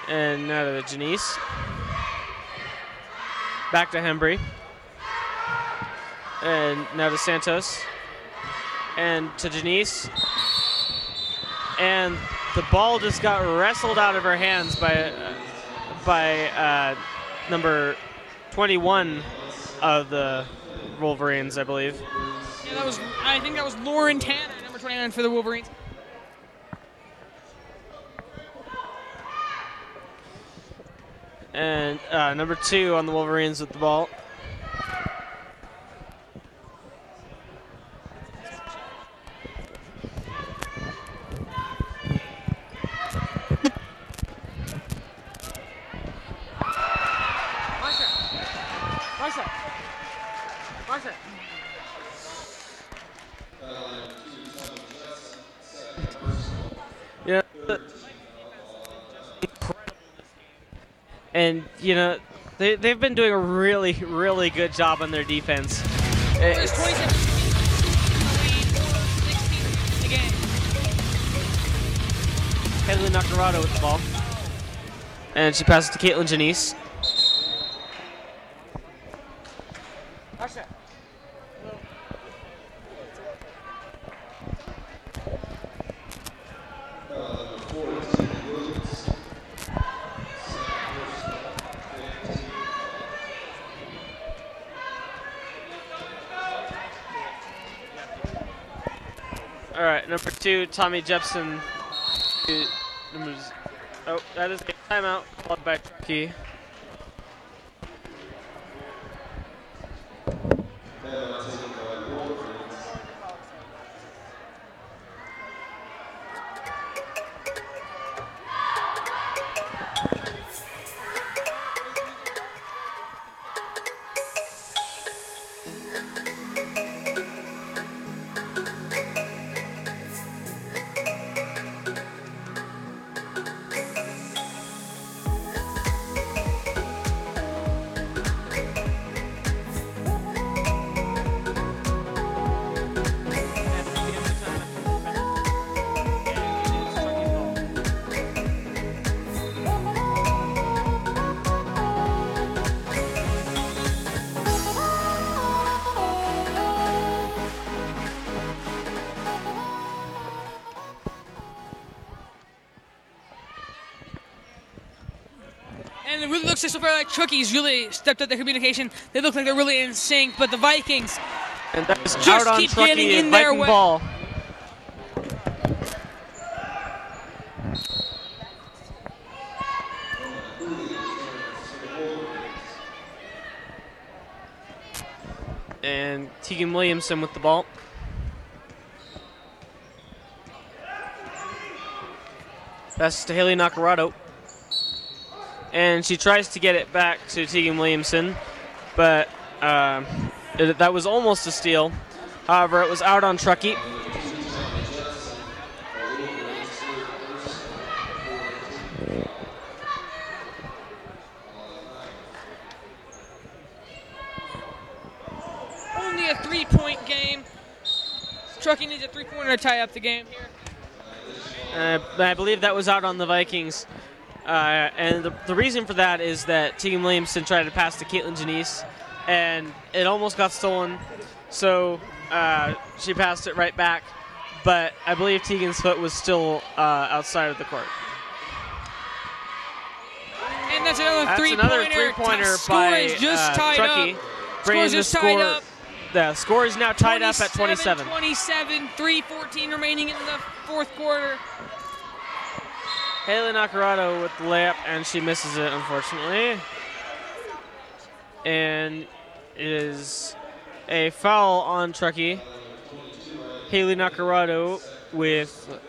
And now to Janice. Back to Hembry. And now to Santos. And to Janice. And the ball just got wrestled out of her hands by number 21 of the Wolverines, I believe. Yeah, I think that was Lauren Tanner, number 29 for the Wolverines. And number 2 on the Wolverines with the ball. Yeah. And they've been doing a really, really good job on their defense. There's 27 lead, 4-16 in the game. Haley Nakarado with the ball. And she passes to Caitlin Janice. All right, number 2, Tommy Jepson. Oh, that is a timeout called by Truckee. And it really looks so far like Truckee's really stepped up their communication. They look like they're really in sync, but the Vikings And that is just out on keep getting Truckee, in their Viking way. ball. And Tegan Williamson with the ball. Pass to Haley Nakarado. And she tries to get it back to Tegan Williamson, but that was almost a steal. However, it was out on Truckee. Only a 3-point game. Truckee needs a 3-pointer to tie up the game here. I believe that was out on the Vikings. And the reason for that is that Tegan Williamson tried to pass to Caitlin Janice, and it almost got stolen. So she passed it right back. But I believe Tegan's foot was still outside of the court. And that's another Another three-pointer. three-pointer Score by is just tied Truckee. up. Bringing Score's the just tied score. up. The score is now tied up at 27. 27, 3:14 remaining in the fourth quarter. Haley Nakarado with the layup, and she misses it, unfortunately. And it is a foul on Truckee. Haley Nakarado with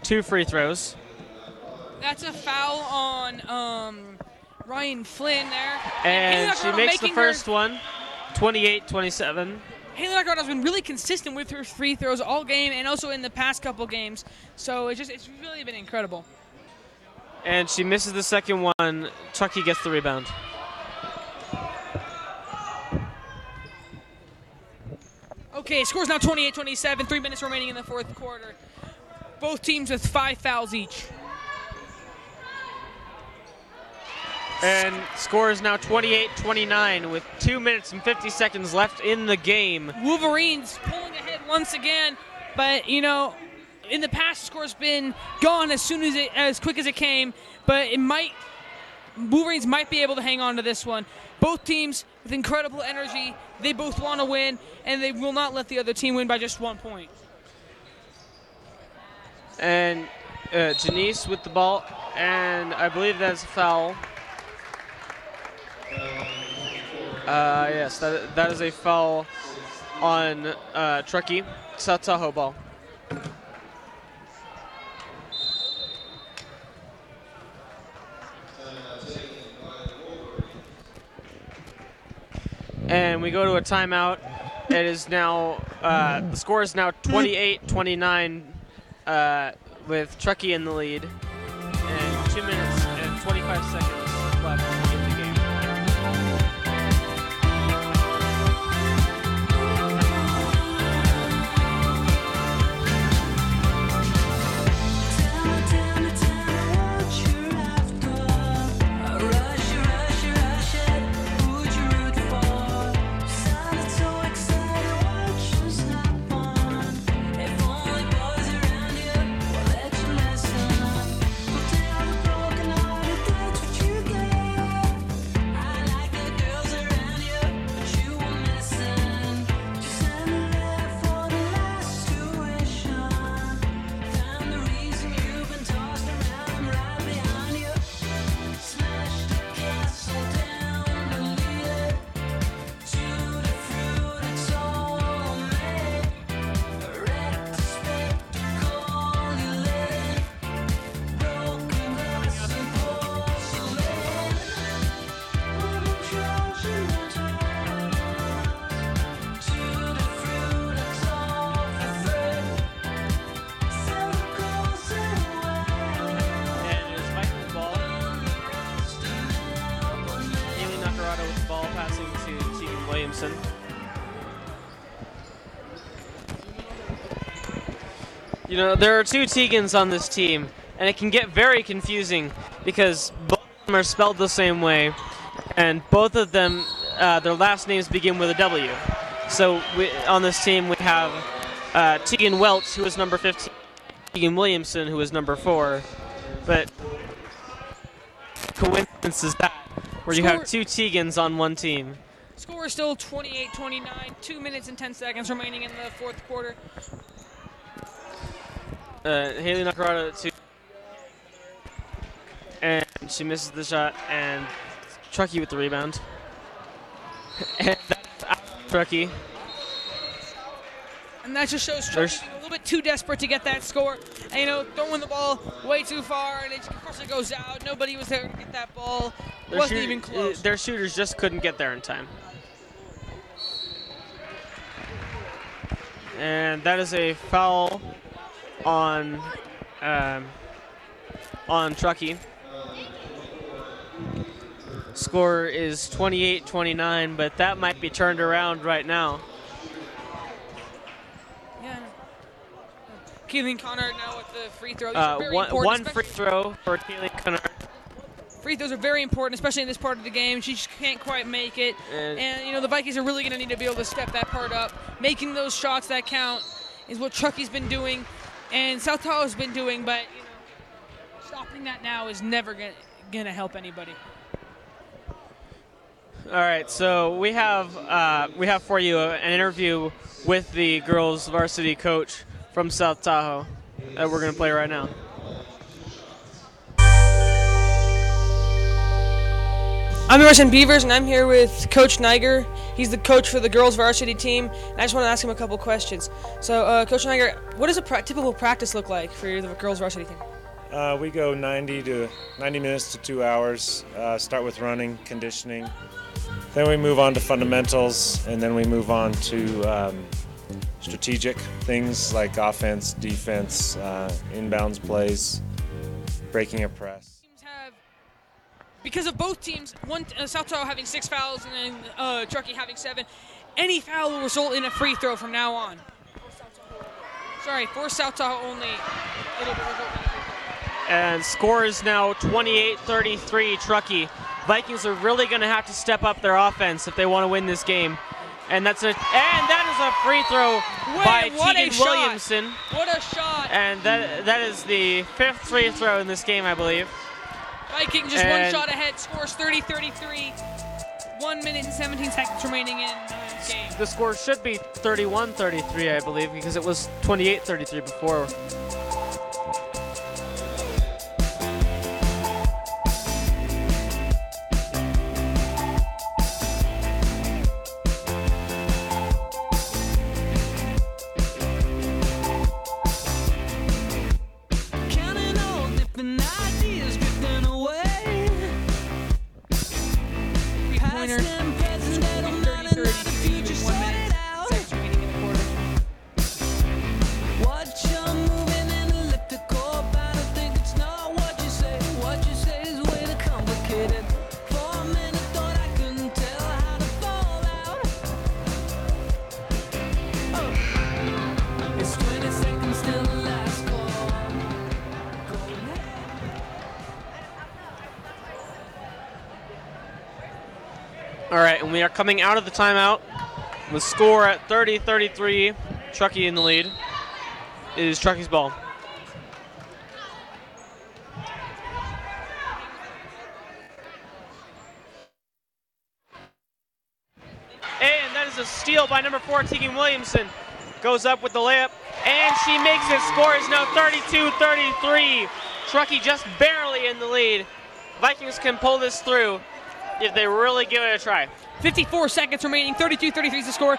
2 free throws. That's a foul on Ryan Flynn there. And Haley she Nakarado makes the making first one, 28-27. Haley Nakarado has been really consistent with her free throws all game and also in the past couple games. So it's really been incredible. And she misses the second one. Truckee gets the rebound. Okay, score's now 28-27, 3 minutes remaining in the fourth quarter. Both teams with 5 fouls each. And score is now 28-29 with 2 minutes and 50 seconds left in the game. Wolverines pulling ahead once again, but in the past the score's been gone as quick as it came, but Wolverines might be able to hang on to this one. Both teams with incredible energy, they both want to win, and they will not let the other team win by just 1 point. And Janice with the ball, and I believe that's a foul. Yes, that is a foul on Truckee. South Tahoe ball. And we go to a timeout. It is now, the score is now 28-29 with Truckee in the lead. And 2 minutes and 25 seconds left in the game. You know, there are 2 Tegans on this team, and it can get very confusing because both of them are spelled the same way, and both of them, their last names begin with a W. So on this team we have Tegan Welch, who is number 15, Tegan Williamson, who is number 4, but coincidence is that, where you have 2 Tegans on one team. Score is still 28-29, 2 minutes and 10 seconds remaining in the fourth quarter. Haley Nakarada to, and she misses the shot, and Truckee with the rebound. And that's out of Truckee. And that just shows Truckee being a little bit too desperate to get that score. And, you know, throwing the ball way too far, and of course it goes out. Nobody was there to get that ball. It wasn't even close. Their shooters just couldn't get there in time. And that is a foul on Truckee. Score is 28-29, but that might be turned around right now. Yeah. Keelan Connor now with the free throw. One free throw for Keelan Connor. Free throws are very important, especially in this part of the game. She just can't quite make it. And you know, the Vikings are really going to need to be able to step that part up. Making those shots that count is what Truckee's been doing and South Tahoe's been doing, but you know, stopping that now is never going to help anybody. All right, so we have for you an interview with the girls' varsity coach from South Tahoe that we're going to play right now. I'm the Russian Beavers, and I'm here with Coach Niger. He's the coach for the girls' varsity team, and I just want to ask him a couple questions. So, Coach Niger, what does a typical practice look like for the girls' varsity team? We go 90 minutes to 2 hours. Start with running, conditioning. Then we move on to fundamentals, and then we move on to strategic things like offense, defense, inbounds plays, breaking a press. Because of both teams, South Tahoe having 6 fouls and then Truckee having 7, any foul will result in a free throw from now on. Sorry, for South Tahoe only, it'll result in a free throw. And score is now 28-33 Truckee. Vikings are really going to have to step up their offense if they want to win this game. And that is a free throw by Tegan Williamson. What a shot! And that is the 5th free throw in this game, I believe. Viking just one shot ahead, scores 30-33. 1 minute and 17 seconds remaining in the game. The score should be 31-33, I believe, because it was 28-33 before. All right, and we are coming out of the timeout. The score at 30-33. Truckee in the lead. It is Truckee's ball. And that is a steal by number 4, Tegan Williamson. Goes up with the layup, and she makes it. Score is now 32-33. Truckee just barely in the lead. Vikings can pull this through if they really give it a try. 54 seconds remaining, 32-33 is the score.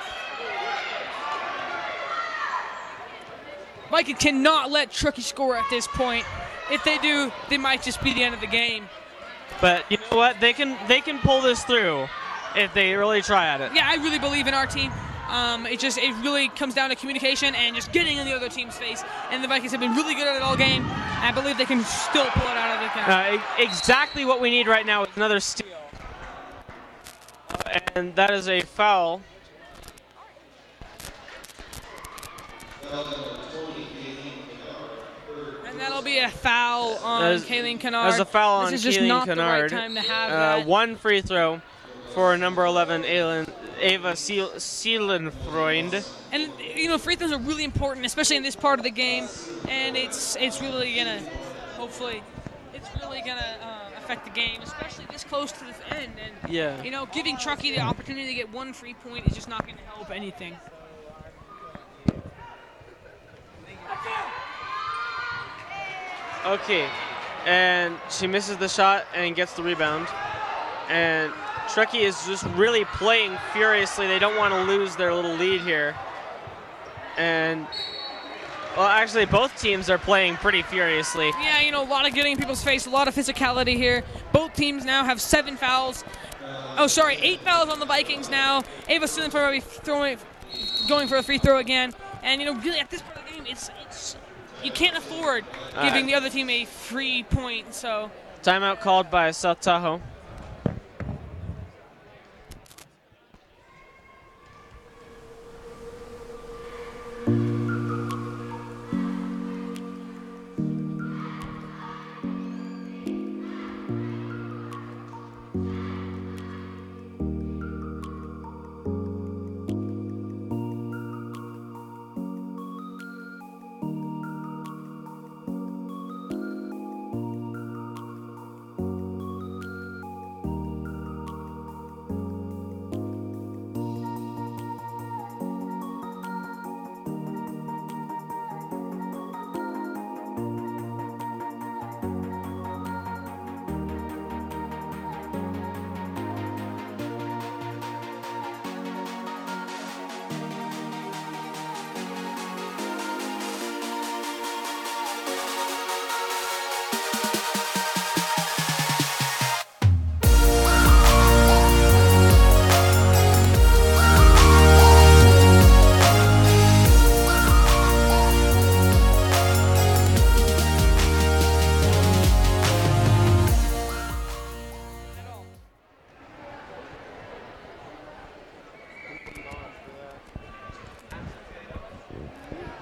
Vikings cannot let Truckee score at this point. If they do, they might just be the end of the game. But you know what? They can pull this through if they really try at it. Yeah, I really believe in our team. It really comes down to communication and just getting in the other team's face. And the Vikings have been really good at it all game. I believe they can still pull it out of the count. Exactly what we need right now is another steal. And that is a foul. And that'll be a foul on Kayleen Kennard. There's a foul on Kayleen Kennard. This is just not the right time to have that. One free throw for number 11, Ava Seelenfreund. And, free throws are really important, especially in this part of the game. And it's really going to, hopefully, affect the game, especially this close to the end. And, giving Truckee the opportunity to get one free point is just not going to help anything. Okay, and she misses the shot and gets the rebound. And Truckee is just really playing furiously. They don't want to lose their little lead here. And, well, actually, both teams are playing pretty furiously. Yeah, a lot of getting in people's face, a lot of physicality here. Both teams now have 7 fouls. 8 fouls on the Vikings now. Ava Seelenfreund going for a free throw again. And, really at this point of the game, it's you can't afford giving the other team a free point. So timeout called by South Tahoe.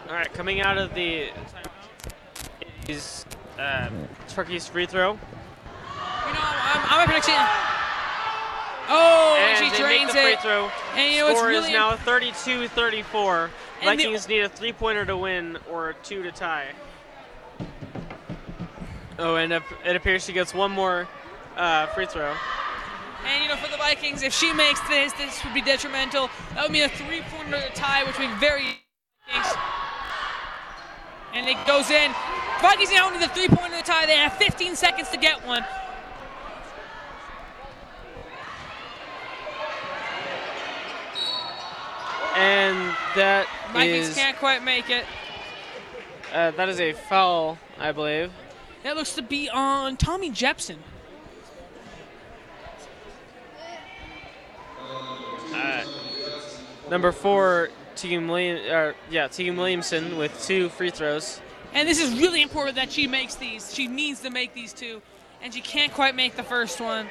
All right, coming out of the is Truckee's free throw. I'm prediction. Oh, and she drains make the free it. throw. And Score it's is now 32-34. And Vikings need a 3-pointer to win or a 2 to tie. Oh, and it appears she gets one more free throw. And, for the Vikings, if she makes this would be detrimental. That would be a 3-pointer to tie, which would be very and it goes in. Vikings now need the 3-pointer to tie. They have 15 seconds to get one. And that Vikings can't quite make it. That is a foul, I believe. That looks to be on Tommy Jepson. Number 4, Tegan Williamson with 2 free throws. And this is really important that she makes these. She needs to make these 2, and she can't quite make the first one.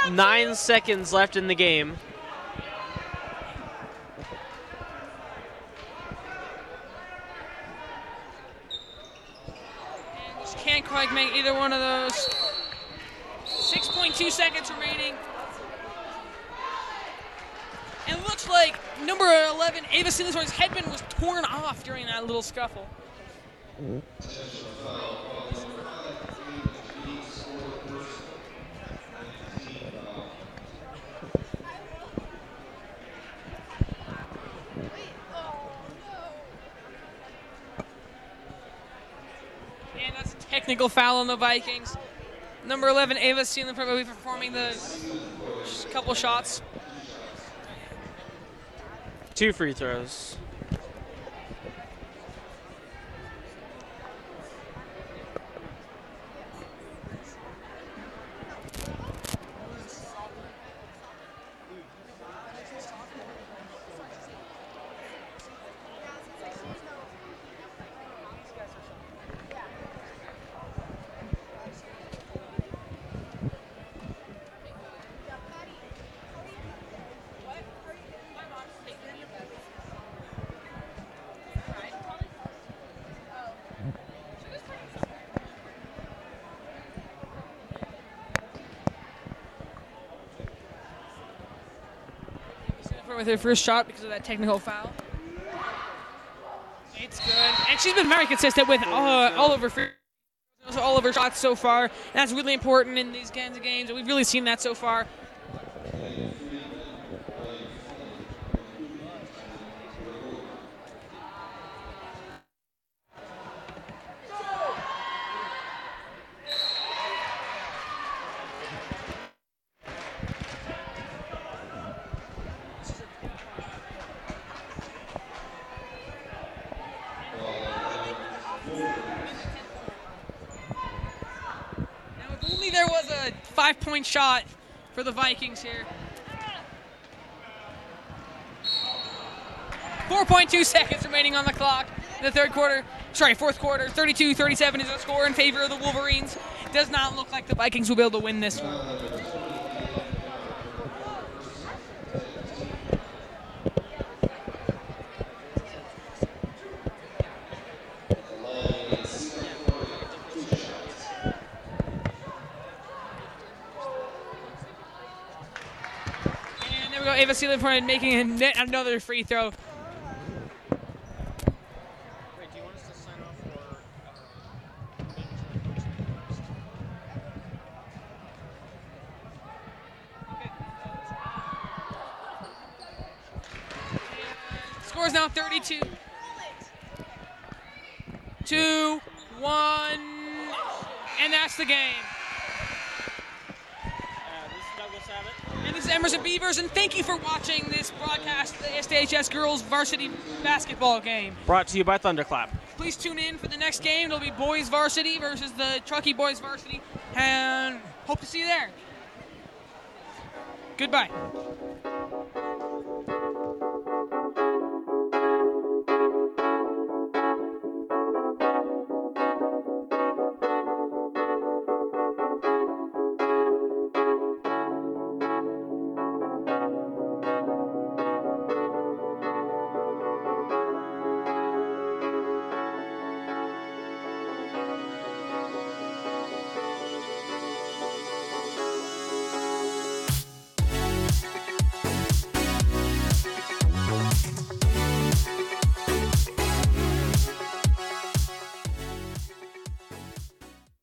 9 seconds left in the game. And just can't quite make either one of those. 6.2 seconds remaining. And it looks like number 11, Ava Sinneswar's headband was torn off during that little scuffle. And that's a technical foul on the Vikings. Number 11, Ava Seelan will be performing the couple shots. 2 free throws. With her first shot because of that technical foul. It's good. And she's been very consistent with all of her shots so far. And that's really important in these kinds of games. We've really seen that so far. There was a 5-point shot for the Vikings here. 4.2 seconds remaining on the clock in the fourth quarter. 32-37 is the score in favor of the Wolverines. Does not look like the Vikings will be able to win this one. Ava Seelan making another free throw. Wait, do you want us to sign off or Score is now 32. 2-1, and that's the game. And this is Emerson Beavers, and thank you for watching this broadcast of the SDHS Girls Varsity Basketball game. Brought to you by Thunderclap. Please tune in for the next game. It'll be Boys Varsity versus the Truckee Boys Varsity, and hope to see you there. Goodbye.